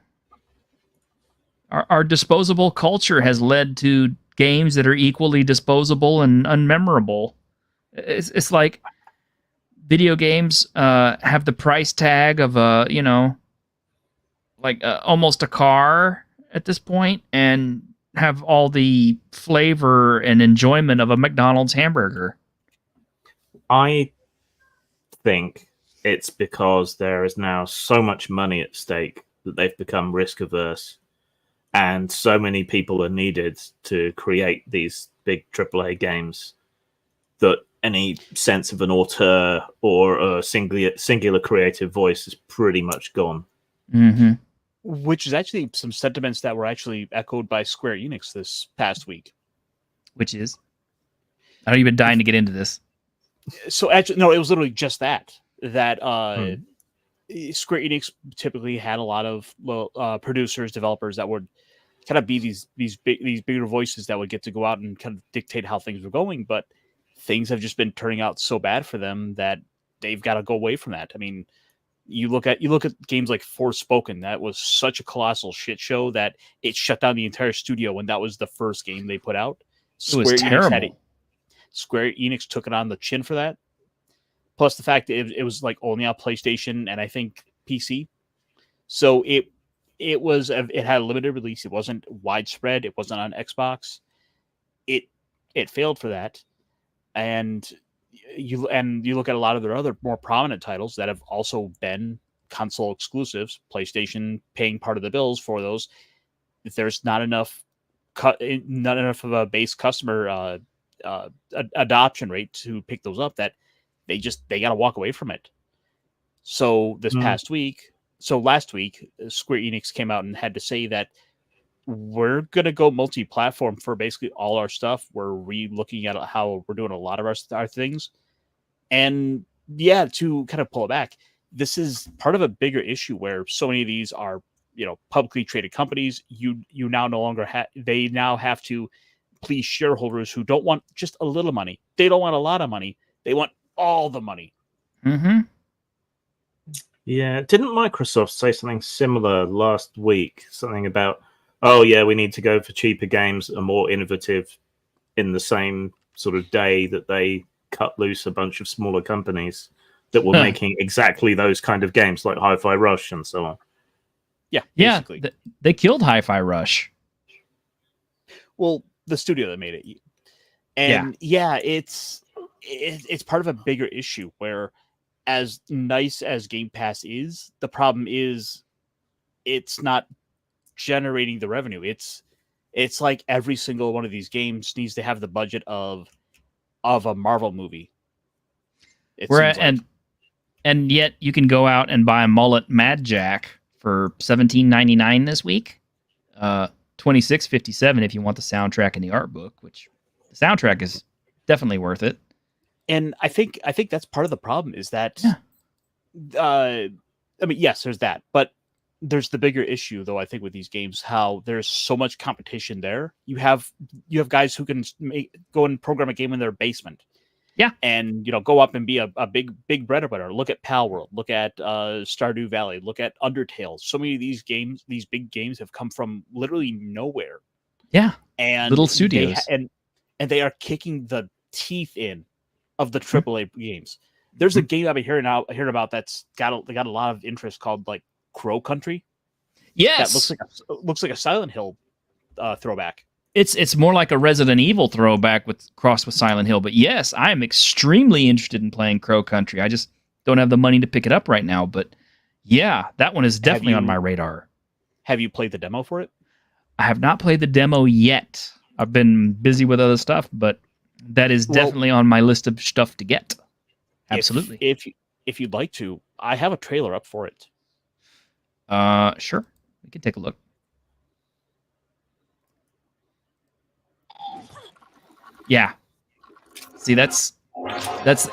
Our disposable culture has led to games that are equally disposable and unmemorable. It's like video games have the price tag of almost a car at this point, and have all the flavor and enjoyment of a McDonald's hamburger. I think it's because there is now so much money at stake that they've become risk averse, and so many people are needed to create these big AAA games that any sense of an auteur or a singular creative voice is pretty much gone. Mm-hmm. Which is actually some sentiments that were actually echoed by Square Enix this past week. Which is? I know you've been dying to get into this. So actually, no, it was literally just that Square Enix typically had a lot of producers, developers that would kind of be these bigger voices that would get to go out and kind of dictate how things were going, but things have just been turning out so bad for them that they've got to go away from that. I mean, you look at games like Forspoken. That was such a colossal shit show that it shut down the entire studio when that was the first game they put out. It was terrible. Square Enix took it on the chin for that. Plus the fact that it was like only on PlayStation and I think PC. So it had a limited release. It wasn't widespread. It wasn't on Xbox. It failed for that. And you look at a lot of their other more prominent titles that have also been console exclusives, PlayStation paying part of the bills for those. If there's not enough of a base customer adoption rate to pick those up, that they got to walk away from it. So last week, Square Enix came out and had to say that we're going to go multi-platform for basically all our stuff. We're re-looking at how we're doing a lot of our things. And yeah, to kind of pull it back, this is part of a bigger issue where so many of these are, publicly traded companies. You now no longer they now have to please shareholders who don't want just a little money. They don't want a lot of money. They want all the money. Mm-hmm. Yeah. Didn't Microsoft say something similar last week? Something about, oh yeah, we need to go for cheaper games and more innovative in the same sort of day that they cut loose a bunch of smaller companies that were making exactly those kind of games like Hi-Fi Rush and so on. Yeah, Yeah, basically. they killed Hi-Fi Rush. Well, the studio that made it, and it's part of a bigger issue where, as nice as Game Pass is, the problem is it's not generating the revenue. It's like every single one of these games needs to have the budget of a Marvel movie. And yet you can go out and buy a mullet Mad Jack for $17.99 this week. $26.57 if you want the soundtrack and the art book, which the soundtrack is definitely worth it. And I think that's part of the problem is that I mean, yes, there's that, but there's the bigger issue though, I think, with these games, how there's so much competition there. You have guys who can go and program a game in their basement. Yeah. And go up and be a big bread and butter. Look at Pal World, look at Stardew Valley, look at Undertale. So many of these games, these big games, have come from literally nowhere. Yeah. And little studios. And they are kicking the teeth in of the AAA games. There's a game I've been hearing about that's got a lot of interest called like Crow Country. Yes. That looks like a Silent Hill throwback. It's more like a Resident Evil throwback crossed with Silent Hill. But yes, I am extremely interested in playing Crow Country. I just don't have the money to pick it up right now. But yeah, that one is definitely on my radar. Have you played the demo for it? I have not played the demo yet. I've been busy with other stuff, but that is definitely on my list of stuff to get. Absolutely. If you'd like to, I have a trailer up for it. Sure. We can take a look. Yeah. See, that's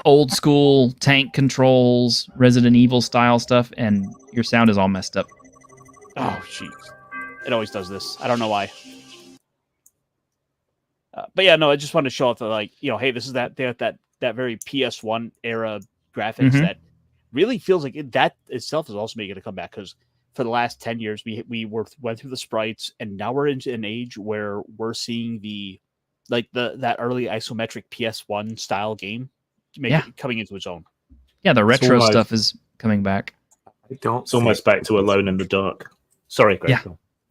old school tank controls, Resident Evil style stuff, and your sound is all messed up. Oh, jeez. It always does this. I don't know why. But yeah, no, I just wanted to show off that, hey, this is that very PS1 era graphics that really feels like that itself is also making a comeback, because for the last 10 years we went through the sprites, and now we're into an age where we're seeing that early isometric PS1 style game coming into its own. Yeah, the retro stuff is coming back. It's almost back to Alone in the Dark. Sorry, Greg. Yeah.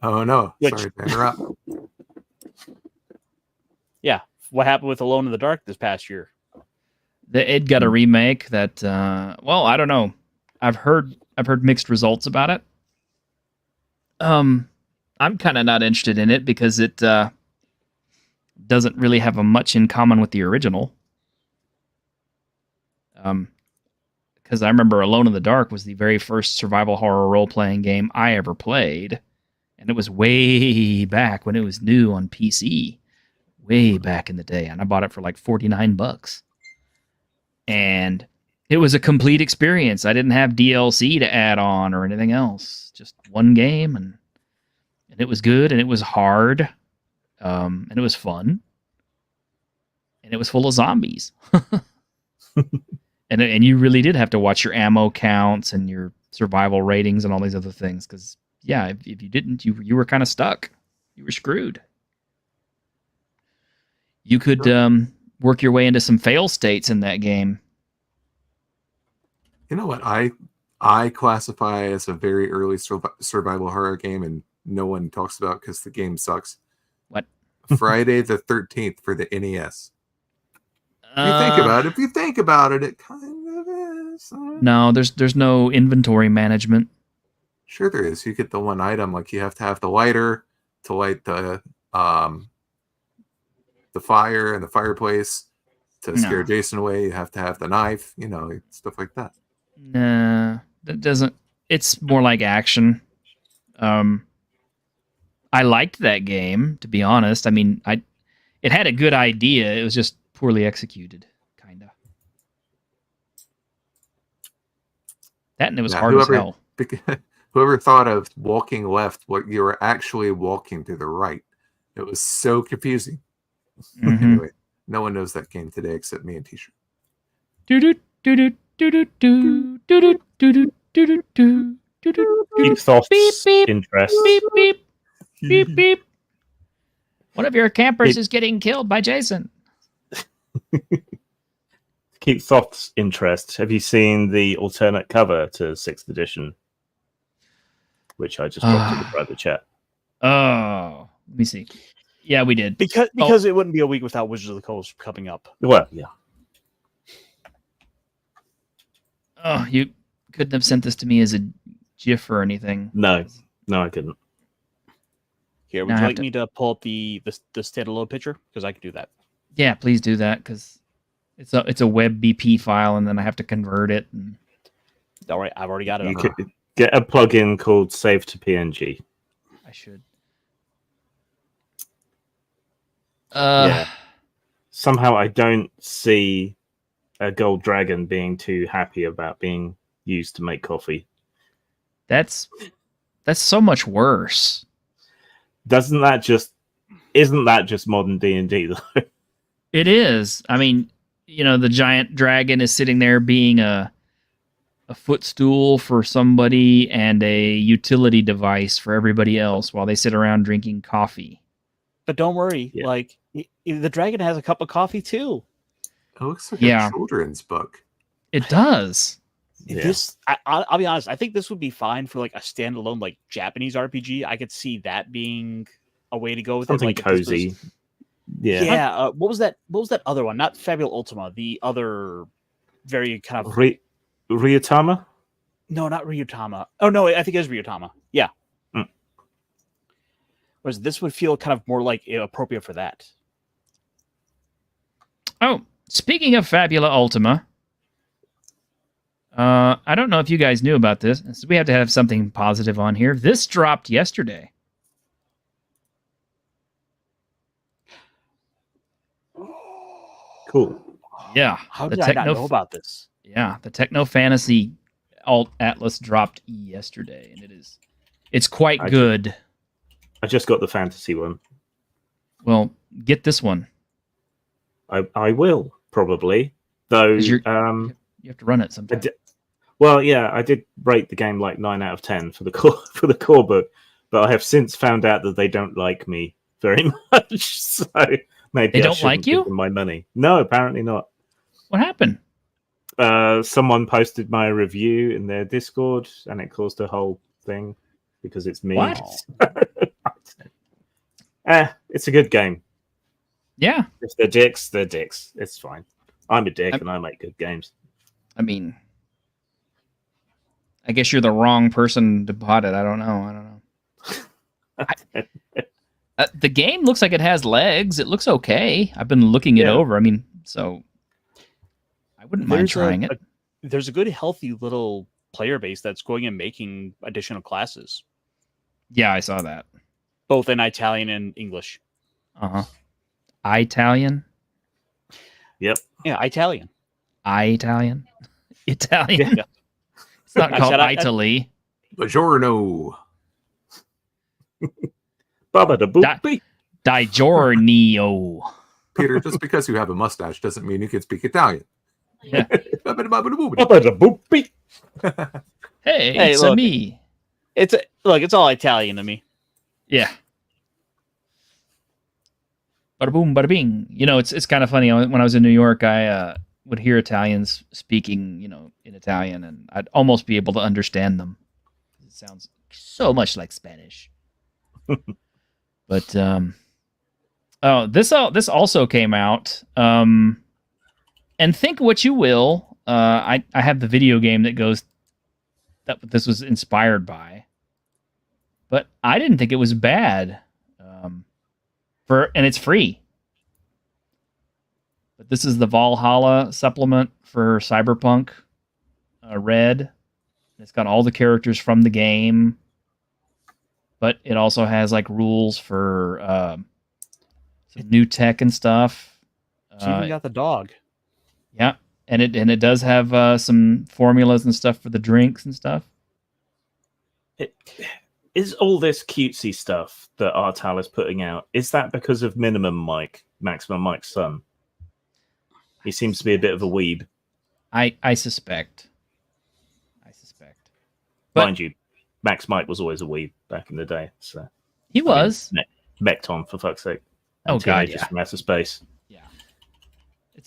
Oh no, sorry to interrupt. Yeah, what happened with Alone in the Dark this past year? It got a remake that, I don't know. I've heard mixed results about it. I'm kind of not interested in it because it doesn't really have much in common with the original. Because I remember Alone in the Dark was the very first survival horror role-playing game I ever played, and it was way back when it was new on PC, way back in the day, and I bought it for like $49. And it was a complete experience. I didn't have DLC to add on or anything else. Just one game, and it was good, and it was hard, and it was fun, and it was full of zombies. and you really did have to watch your ammo counts and your survival ratings and all these other things, because if you didn't, you were kind of stuck. You were screwed. You could work your way into some fail states in that game. You know what I classify as a very early survival horror game, and no one talks about because the game sucks. What? Friday the 13th for the NES. If you think about it, it kind of is. No, there's no inventory management. Sure there is. You get the one item, like you have to have the lighter to light the fire in the fireplace. To scare Jason away, you have to have the knife, stuff like that. Nah, that doesn't. It's more like action. I liked that game, to be honest. I mean, it had a good idea. It was just poorly executed, kind of. That, and it was hard as hell. Whoever thought of walking left, what you were actually walking to the right. It was so confusing. Anyway, no one knows that game today except me and T-shirt. Keep soft interest. Beep, beep, beep, beep. One of your campers is getting killed by Jason. keep Thoth's interest, have you seen the alternate cover to 6th edition? Which I just dropped in the private chat. Oh, let me see. Yeah, we did. Because it wouldn't be a week without Wizards of the Coast coming up. Well, yeah. Oh, you couldn't have sent this to me as a GIF or anything. No, I couldn't. Here, would you like me to pull up the standalone picture? Because I can do that. Yeah, please do that, because it's a web BP file, and then I have to convert it. And... All right, I've already got it. You could get a plugin called Save to PNG. I should. Yeah. Somehow I don't see a gold dragon being too happy about being used to make coffee. That's so much worse. Isn't that just modern D&D though? It is. I mean, the giant dragon is sitting there being a footstool for somebody and a utility device for everybody else while they sit around drinking coffee. But don't worry, like the dragon has a cup of coffee too. It looks like a children's book. It does. This, I'll be honest. I think this would be fine for like a standalone, like Japanese RPG. I could see that being a way to go with something it. Like cozy. Yeah. What was that? What was that other one? Not Fabula Ultima. The other very kind of Ryutama. No, not Ryutama. Oh no, I think it is Ryutama. Yeah. Whereas this would feel kind of more like appropriate for that. Oh, speaking of Fabula Ultima, I don't know if you guys knew about this. So we have to have something positive on here. This dropped yesterday. Cool. Yeah. How did I not know about this? Yeah, the Techno Fantasy Alt Atlas dropped yesterday, and it's quite good. I just got the fantasy one. Well, get this one. I will probably, though. You have to run it sometime. I did rate the game like 9 out of 10 for the core book, but I have since found out that they don't like me very much. So maybe they don't like you. Give them my money. No, apparently not. What happened? Someone posted my review in their Discord, and it caused a whole thing because it's me. What? It's a good game. Yeah. If they're dicks, they're dicks. It's fine. I'm a dick and I make good games. I mean, I guess you're the wrong person to bought it. I don't know. The game looks like it has legs. It looks okay. I've been looking it over. I mean, so I wouldn't mind trying it. There's a good, healthy little player base that's going and making additional classes. Yeah, I saw that. Both in Italian and English. Uh-huh. Italian? Yep. Yeah, Italian. Italian? Italian? Yeah. It's not called Italy. Buongiorno. Baba da boopy. Di giorno. Peter, just because you have a mustache doesn't mean you can speak Italian. Yeah. Baba da boopy. Hey, it's look, me. It's all Italian to me. Yeah. Bada boom, bada bing. It's kind of funny. When I was in New York, I would hear Italians speaking, in Italian, and I'd almost be able to understand them. It sounds so much like Spanish. But this also came out. And think what you will. I have the video game that this was inspired by, but I didn't think it was bad. And it's free. But this is the Valhalla supplement for Cyberpunk Red. It's got all the characters from the game, but it also has like rules for some new tech and stuff. It's even got the dog. Yeah, and it does have some formulas and stuff for the drinks and stuff. Is all this cutesy stuff that Artal is putting out, is that because of Maximum Mike's son? He seems to be a bit of a weeb. I suspect. But mind you, Max Mike was always a weeb back in the day. So he was. Mechton, for fuck's sake. Oh, God, yeah. From outer space. Yeah.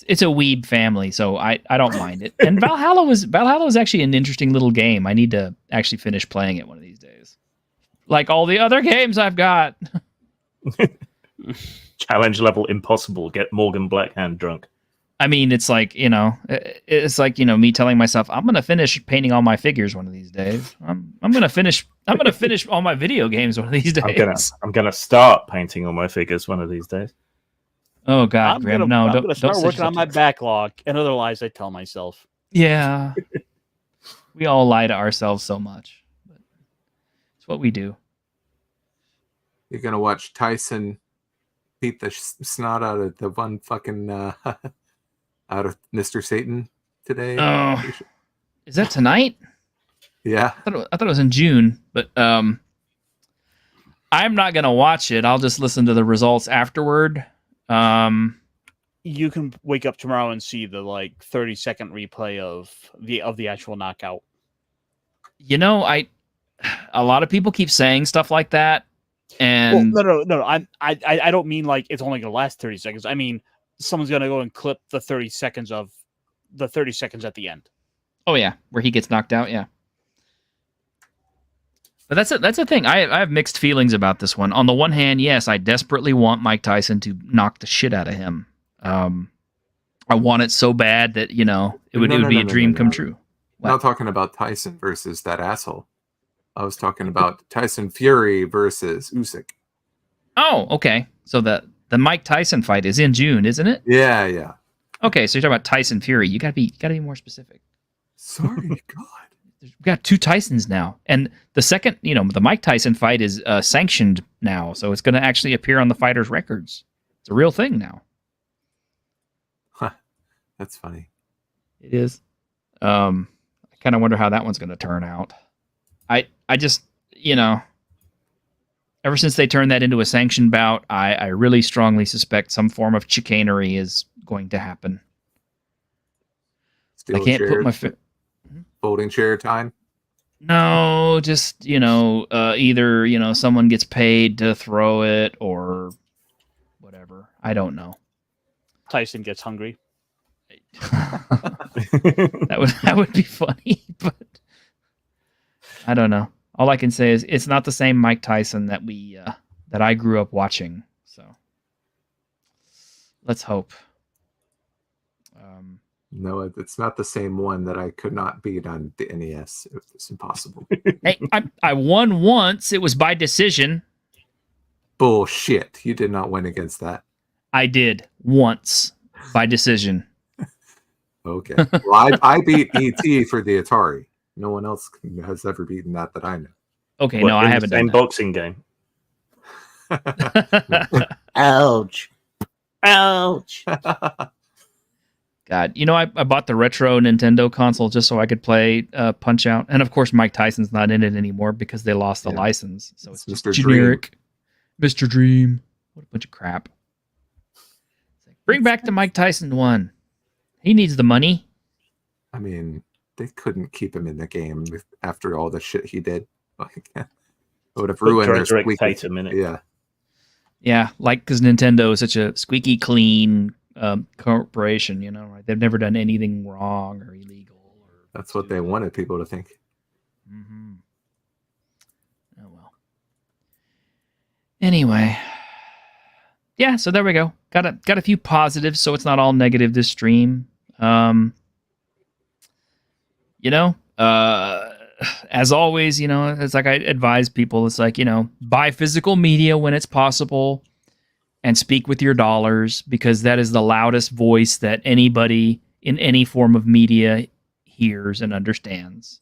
it's a weeb family, so I don't mind it. And Valhalla was actually an interesting little game. I need to actually finish playing it one of these days, like all the other games I've got. Challenge level impossible. Get Morgan Blackhand drunk. I mean, it's like me telling myself I'm gonna finish painting all my figures one of these days. I'm gonna finish all my video games one of these days. I'm gonna start painting all my figures one of these days. Oh God, Grim! I'm gonna start working on my backlog and other lies I tell myself. Yeah, we all lie to ourselves so much, but it's what we do. You're gonna watch Tyson beat the snot out of the one fucking out of Mr. Satan today. Oh, is that tonight? Yeah, I thought it was in June, but I'm not gonna watch it. I'll just listen to the results afterward. You can wake up tomorrow and see the 30-second replay of the actual knockout. You know, a lot of people keep saying stuff like that, and no. I don't mean like it's only gonna last 30 seconds. I mean someone's gonna go and clip the 30 seconds at the end. Oh yeah, where he gets knocked out. Yeah. But that's the thing. I have mixed feelings about this one. On the one hand, yes, I desperately want Mike Tyson to knock the shit out of him. I want it so bad that it would be a dream come true. I'm not talking about Tyson versus that asshole. I was talking about Tyson Fury versus Usyk. Oh, okay. So the Mike Tyson fight is in June, isn't it? Yeah. Okay, so you're talking about Tyson Fury. You gotta be more specific. Sorry, God. We've got two Tysons now, and the second, the Mike Tyson fight is sanctioned now, so it's going to actually appear on the fighters' records. It's a real thing now. Huh. That's funny. It is. I kind of wonder how that one's going to turn out. I just, ever since they turned that into a sanctioned bout, I really strongly suspect some form of chicanery is going to happen. Steel I can't chair, put my folding chair time. No, just either someone gets paid to throw it or whatever. I don't know. Tyson gets hungry. that would be funny, but I don't know. All I can say is it's not the same Mike Tyson that I grew up watching. So let's hope. No, it's not the same one that I could not beat on the NES. It's impossible. Hey, I won once. It was by decision. Bullshit. You did not win against that. I did once by decision. Okay. Well, I beat E.T. for the Atari. No one else has ever beaten that I know. Okay, no, I haven't done that. Boxing game. Ouch. Ouch. God, I bought the retro Nintendo console just so I could play Punch Out, and of course Mike Tyson's not in it anymore because they lost the license. So it's just Mr. generic. Dream. Mr. Dream. What a bunch of crap. Bring back the Mike Tyson one. He needs the money. I mean, they couldn't keep him in the game after all the shit he did. Like, it would have ruined their squeaky. Yeah, because Nintendo is such a squeaky clean corporation, right? They've never done anything wrong or illegal. That's what they wanted people to think. Mm-hmm. Oh well. Anyway, yeah. So there we go. Got a few positives, so it's not all negative this stream. As always, it's like I advise people. It's like buy physical media when it's possible. And speak with your dollars, because that is the loudest voice that anybody in any form of media hears and understands.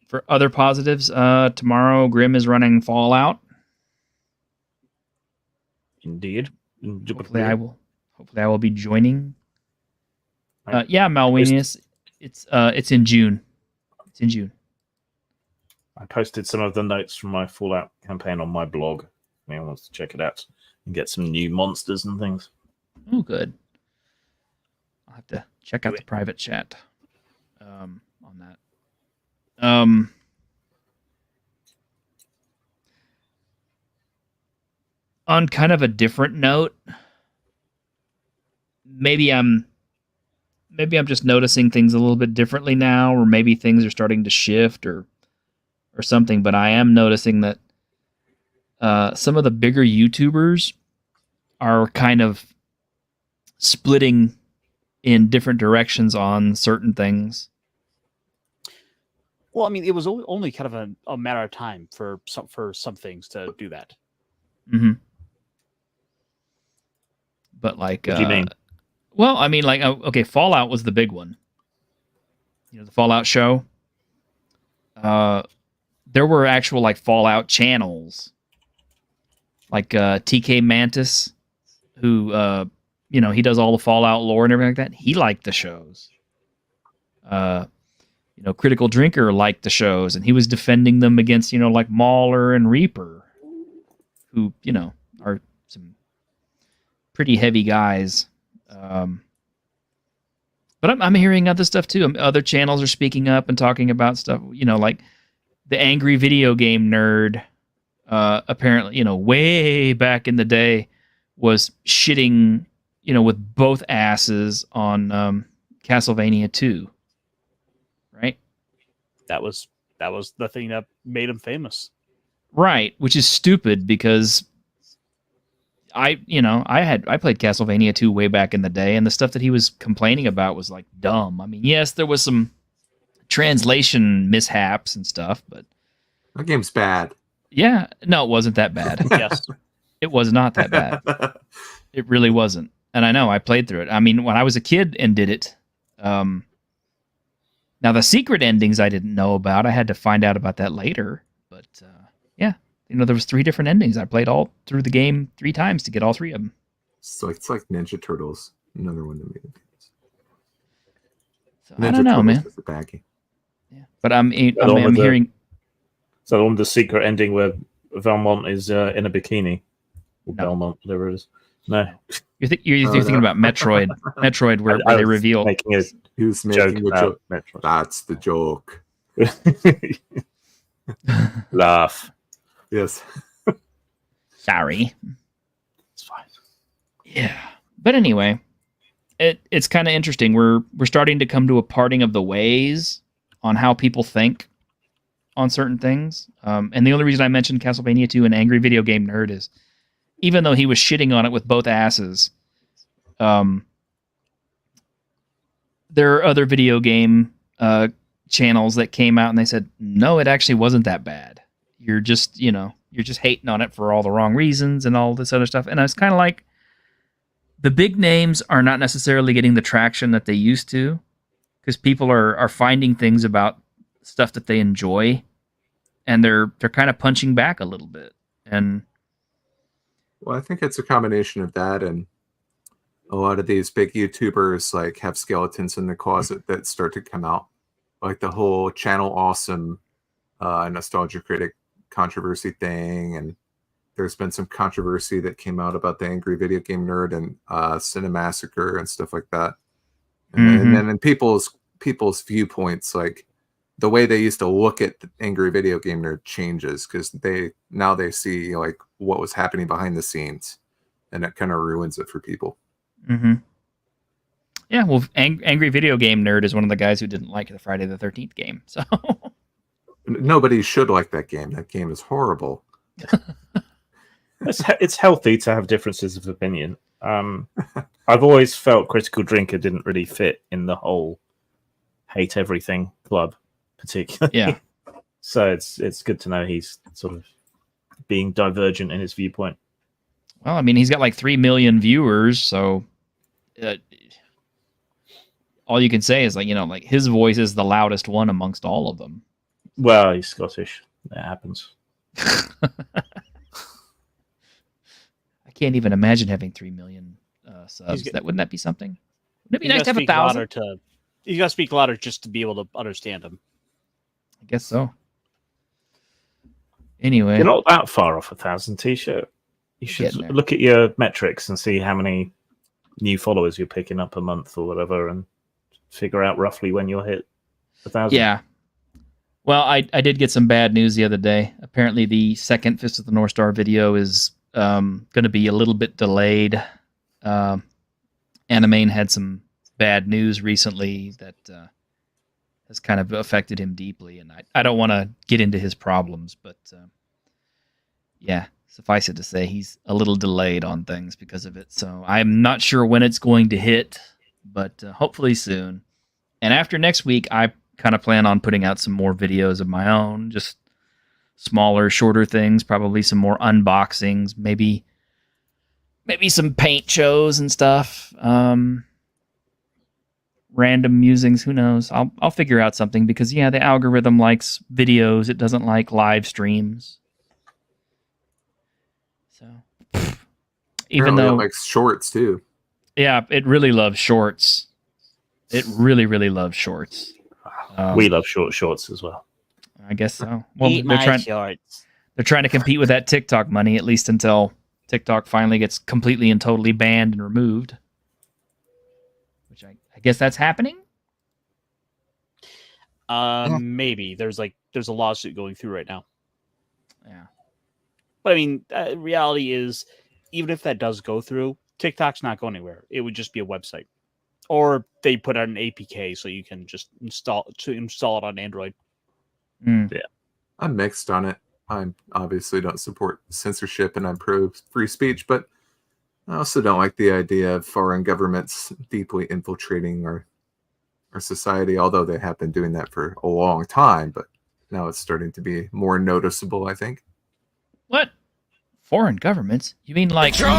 For other positives, tomorrow Grim is running Fallout. Indeed. Hopefully I will be joining. Malwinius. It's in June. It's in June. I posted some of the notes from my Fallout campaign on my blog. If anyone wants to check it out and get some new monsters and things. Oh, good. I'll have to check out the private chat on that. on kind of a different note, maybe I'm just noticing things a little bit differently now, or maybe things are starting to shift or something. But I am noticing that some of the bigger YouTubers are kind of splitting in different directions on certain things. Well, I mean, it was only kind of a matter of time for some things to do that. Mm-hmm. But like, What do you mean? Well, I mean, like, okay, Fallout was the big one. You know, the Fallout show. There were actual like Fallout channels, like TK Mantis, who you know, he does all the Fallout lore and everything like that. He liked the shows. You know, Critical Drinker liked the shows, and he was defending them against, you know, like Mauler and Reaper, who, you know, are some pretty heavy guys. But I'm hearing other stuff too. Other channels are speaking up and talking about stuff, you know, like the Angry Video Game Nerd, apparently, you know, way back in the day was shitting, you know, with both asses on Castlevania 2. Right? That was the thing that made him famous. Right, which is stupid because I played Castlevania 2 way back in the day, and the stuff that he was complaining about was like dumb. I mean, yes, there was some translation mishaps and stuff, but That game's bad. yeah, no, it wasn't that bad. Yes. It was not that bad. It really wasn't. And I know I played through it. I mean, when I was a kid and did it, now the secret endings I didn't know about. I had to find out about that later. But yeah, you know, there was 3 different endings. I played all through the game 3 times to get all 3 of them. So it's like Ninja Turtles, another one that made it. So, I don't know, man. Is a bad game. Yeah. But I'm with hearing. So on the secret ending where Valmont is in a bikini. Or No. Belmont, whatever it is. No. You're thinking about Metroid. Metroid, where I they was reveal. making a He was joke making a about joke. Metroid. That's the joke. Laugh. Yes. Sorry. It's fine. Yeah. But anyway, it's kind of interesting. We're starting to come to a parting of the ways on how people think on certain things. And the only reason I mentioned Castlevania 2 and Angry Video Game Nerd is, even though he was shitting on it with both asses, there are other video game channels that came out and they said, no, it actually wasn't that bad. You're just hating on it for all the wrong reasons and all this other stuff. And I was kind of like, the big names are not necessarily getting the traction that they used to, because people are finding things about stuff that they enjoy, and they're kind of punching back a little bit. And Well, I think it's a combination of that, and a lot of these big YouTubers like have skeletons in the closet that start to come out, like the whole Channel Awesome Nostalgia Critic controversy thing, and there's been some controversy that came out about the Angry Video Game Nerd and Cinemassacre and stuff like that. And then in people's viewpoints, like the way they used to look at the Angry Video Game Nerd changes, because they see like what was happening behind the scenes, and it kind of ruins it for people. Mm-hmm. Yeah, well, Angry Video Game Nerd is one of the guys who didn't like the Friday the 13th game. So Nobody should like that game. That game is horrible. It's healthy to have differences of opinion. I've always felt Critical Drinker didn't really fit in the whole hate everything club, particularly. yeah, So it's good to know he's sort of being divergent in his viewpoint. well, I mean, he's got like 3 million viewers, so all you can say is like, you know, like his voice is the loudest one amongst all of them. Well, he's Scottish. That happens. I can't even imagine having 3 million subs. Wouldn't that be something? Wouldn't it be nice to have 1,000? You got to speak louder just to be able to understand him. I guess so. Anyway, You're not that far off 1,000 T-shirt. You should Getting there. look at your metrics and see how many new followers you're picking up a month or whatever, and figure out roughly when you'll hit 1,000. yeah. Well, I did get some bad news the other day. Apparently, the second Fist of the North Star video is going to be a little bit delayed. Anime had some bad news recently that has kind of affected him deeply, and I don't want to get into his problems, but yeah, suffice it to say, he's a little delayed on things because of it. So I'm not sure when it's going to hit, but hopefully soon. And after next week, I kind of plan on putting out some more videos of my own, just smaller, shorter things, probably some more unboxings, maybe some paint shows and stuff. Random musings, who knows? I'll figure out something because the algorithm likes videos, it doesn't like live streams. So even though it likes shorts too. Yeah, it really loves shorts. It really, really loves shorts. We love shorts as well. I guess so. Well, Eat my shorts. They're trying to compete with that TikTok money, at least until TikTok finally gets completely and totally banned and removed. Which I guess that's happening? Maybe. There's a lawsuit going through right now. Yeah. But I mean, reality is, even if that does go through, TikTok's not going anywhere. It would just be a website. Or they put out an APK so you can just install it on Android. Mm. Yeah. I'm mixed on it. I obviously don't support censorship and I'm pro free speech, but I also don't like the idea of foreign governments deeply infiltrating our society, although they have been doing that for a long time, but now it's starting to be more noticeable, I think. What? Foreign governments? You mean like China?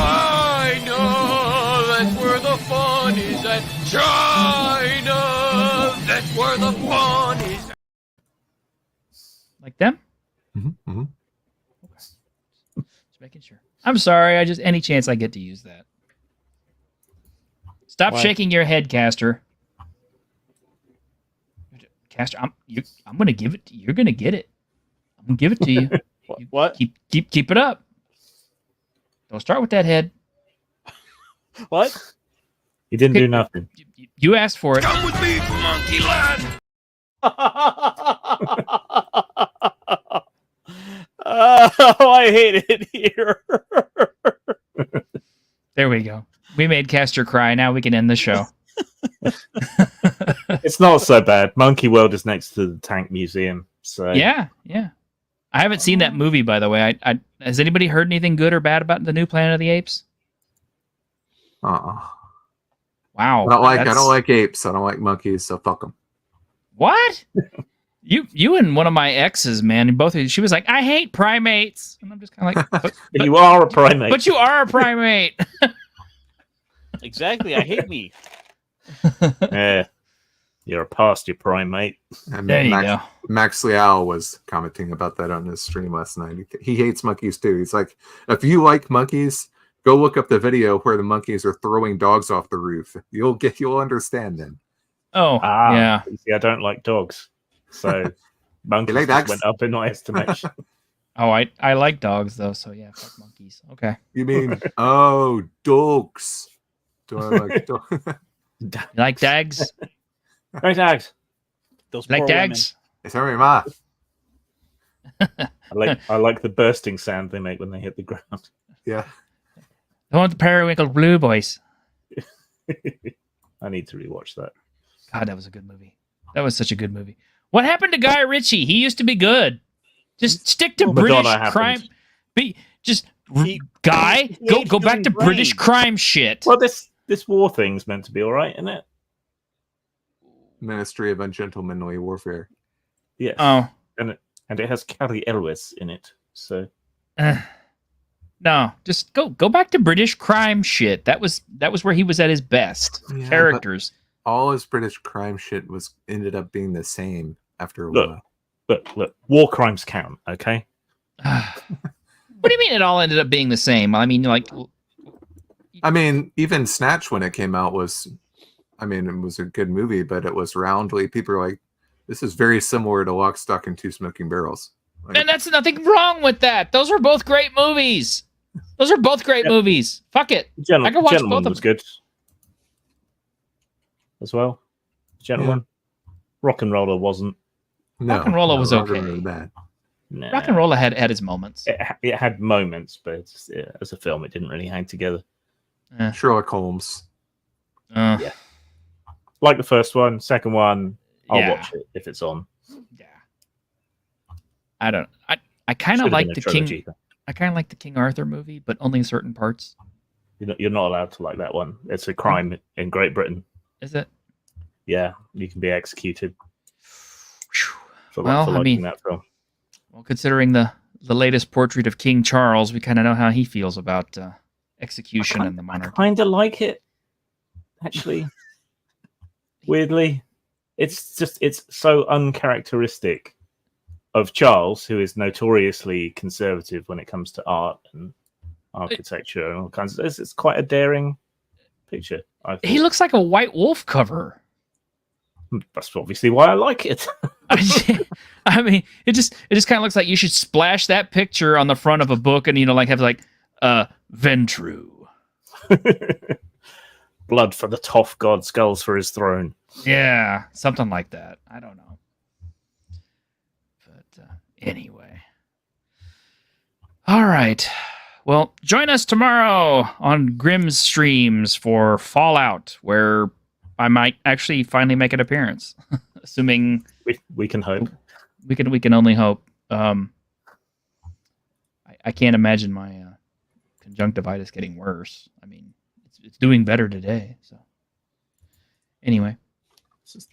That's where the fun is at. China! That's where the fun is at. like them? Mm-hmm, mm-hmm. Just making sure. I'm sorry. Any chance I get to use that. Stop shaking your head, Caster. Caster, I'm going to give it to you. You're going to get it. I'm going to give it to you. What? Keep it up. Don't start with that head. What? You didn't do nothing. You asked for it. Come with me for Monkey Land. Oh, I hate it here. There we go. We made Caster cry. Now we can end the show. It's not so bad. Monkey World is next to the Tank Museum. So Yeah. I haven't seen that movie, by the way. Has anybody heard anything good or bad about the new Planet of the Apes? Wow. I don't like apes. I don't like monkeys, so fuck them. What? You and one of my exes, man, she was like, I hate primates. And I'm just kind of like, but you are a primate. But you are a primate. Exactly. I hate me. Yeah. You're past your primate. And there you go. Max Leal was commenting about that on his stream last night. He hates monkeys too. He's like, if you like monkeys, go look up the video where the monkeys are throwing dogs off the roof. You'll understand then. Oh, yeah. See, I don't like dogs. So monkeys like just went up in my estimation. Oh, I like dogs though, so yeah, fuck monkeys. Okay. You mean dogs? Do I like dogs? You like dags? Right, Dags. Those Like poor dags? It's very much. I like the bursting sound they make when they hit the ground. Yeah. I want the periwinkle blue boys. I need to rewatch that. God, that was a good movie. That was such a good movie. What happened to Guy Ritchie? He used to be good. Just stick to British crime. Guy, go back to British crime shit. Well, this war thing's meant to be all right, isn't it? Ministry of Ungentlemanly Warfare. Yes. Oh. And it has Carrie Elwes in it. So no, just go back to British crime shit. That was where he was at his best. Yeah, Characters. All his British crime shit ended up being the same after a while. Look, war crimes count, okay? What do you mean it all ended up being the same? I mean, even Snatch when it came out it was a good movie, but it was roundly. People are like, this is very similar to Lock, Stock, and Two Smoking Barrels. And that's nothing wrong with that. Those were both great movies. Movies. Fuck it. I can watch both of them. Was good as well. Gentleman. Yeah. Rock and Roller wasn't. Rock and Roller was okay. Really bad. Nah. Rock and Roller had his moments. It had moments, but as a film, it didn't really hang together. Sherlock Holmes. Yeah. Like the first one, second one, I'll Yeah. watch it if it's on. Yeah. I don't. I kind of Should've like been a the trilogy, King. I kind of like the King Arthur movie, but only in certain parts. You're not allowed to like that one. It's a crime in Great Britain. Is it? Yeah, you can be executed for Well, I liking mean, that film. well, considering the latest portrait of King Charles, we kind of know how he feels about execution and the I monarchy. kind of like it, actually. Weirdly, it's so uncharacteristic of Charles, who is notoriously conservative when it comes to art and architecture and all kinds of. It's quite a daring picture. I He thought. looks like a White Wolf cover. That's obviously why I like it. I mean, it just kind of looks like you should splash that picture on the front of a book, and have Ventru. Blood for the Toff God, skulls for his throne. Yeah, something like that. I don't know. But anyway. All right. Well, join us tomorrow on Grimm's streams for Fallout, where I might actually finally make an appearance. Assuming we can hope. We can only hope. I can't imagine my conjunctivitis getting worse. I mean, it's doing better today. So anyway,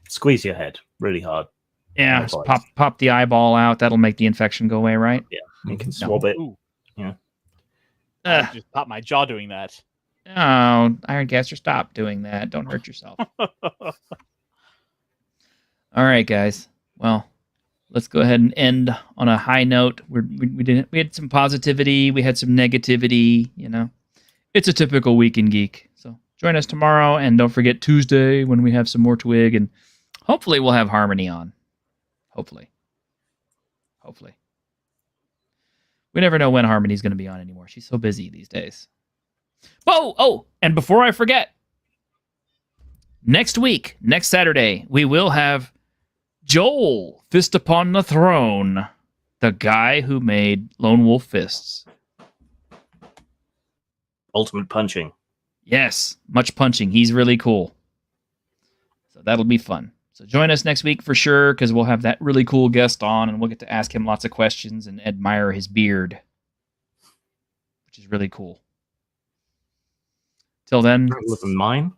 Squeeze your head really hard. yeah, just pop the eyeball out. That'll make the infection go away, right? Yeah, you can swab it. Ooh. Yeah. I just popped my jaw doing that. Oh, Iron Gaster, stop doing that. Don't hurt yourself. All right, guys. Well, let's go ahead and end on a high note. We had some positivity. We had some negativity. You know, it's a typical week in Geek. So join us tomorrow, and don't forget Tuesday when we have some more Twig, and hopefully we'll have Harmony on. Hopefully. We never know when Harmony's going to be on anymore. She's so busy these days. Oh, and before I forget, next week, next Saturday, we will have Joel, Fist Upon the Throne, the guy who made Lone Wolf Fists. Ultimate punching. Yes, much punching. He's really cool. So that'll be fun. So join us next week for sure, because we'll have that really cool guest on, and we'll get to ask him lots of questions and admire his beard, which is really cool. Till then... It wasn't mine?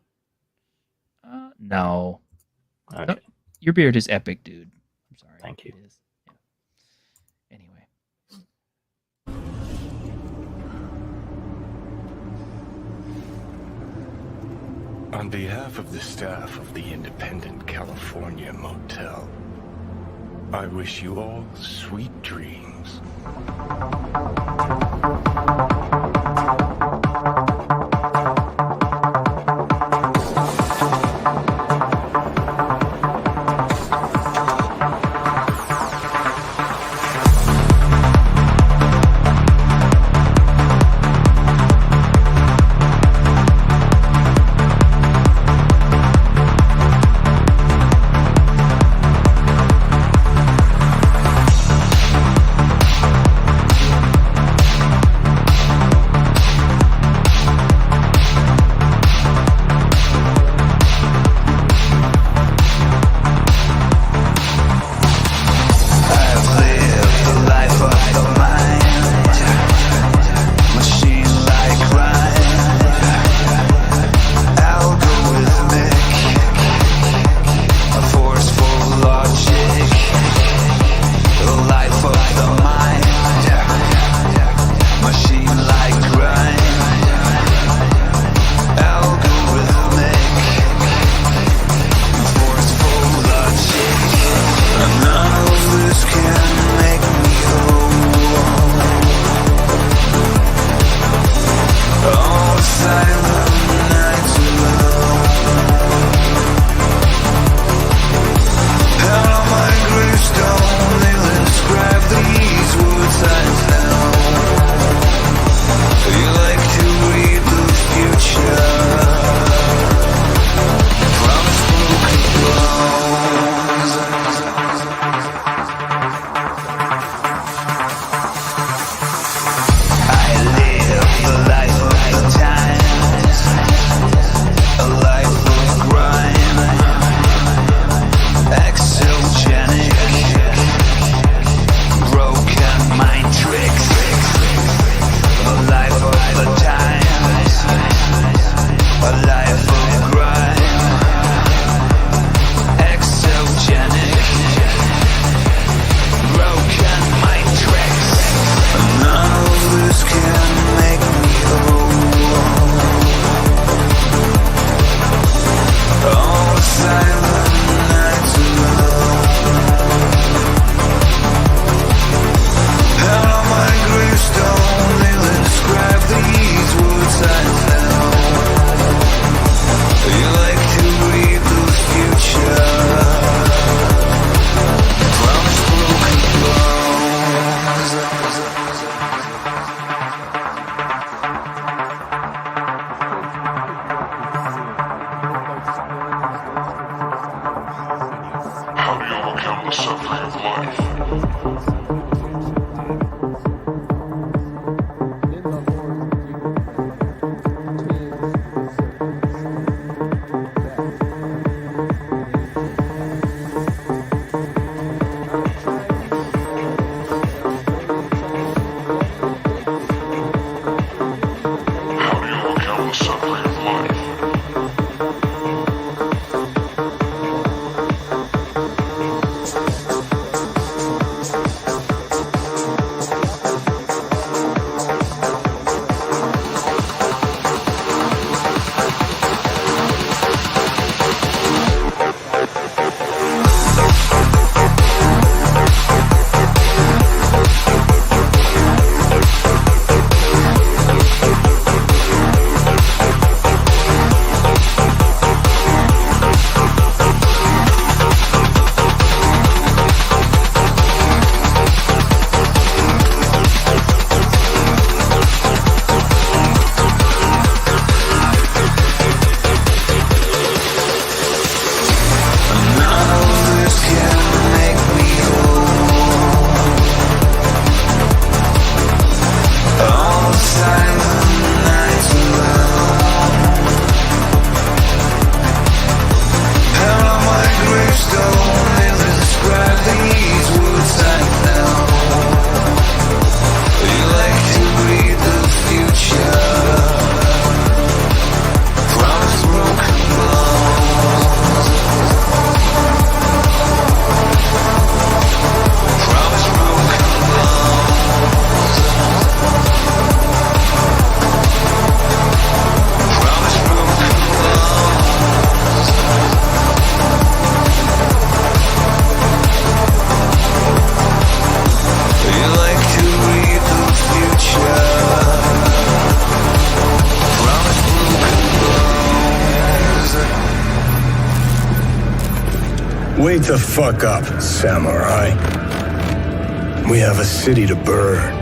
No. Okay. No. Your beard is epic, dude. I'm sorry. Thank you. It is. Yeah. Anyway. On behalf of the staff of the Independent California Motel, I wish you all sweet dreams. Wake the fuck up, samurai. We have a city to burn.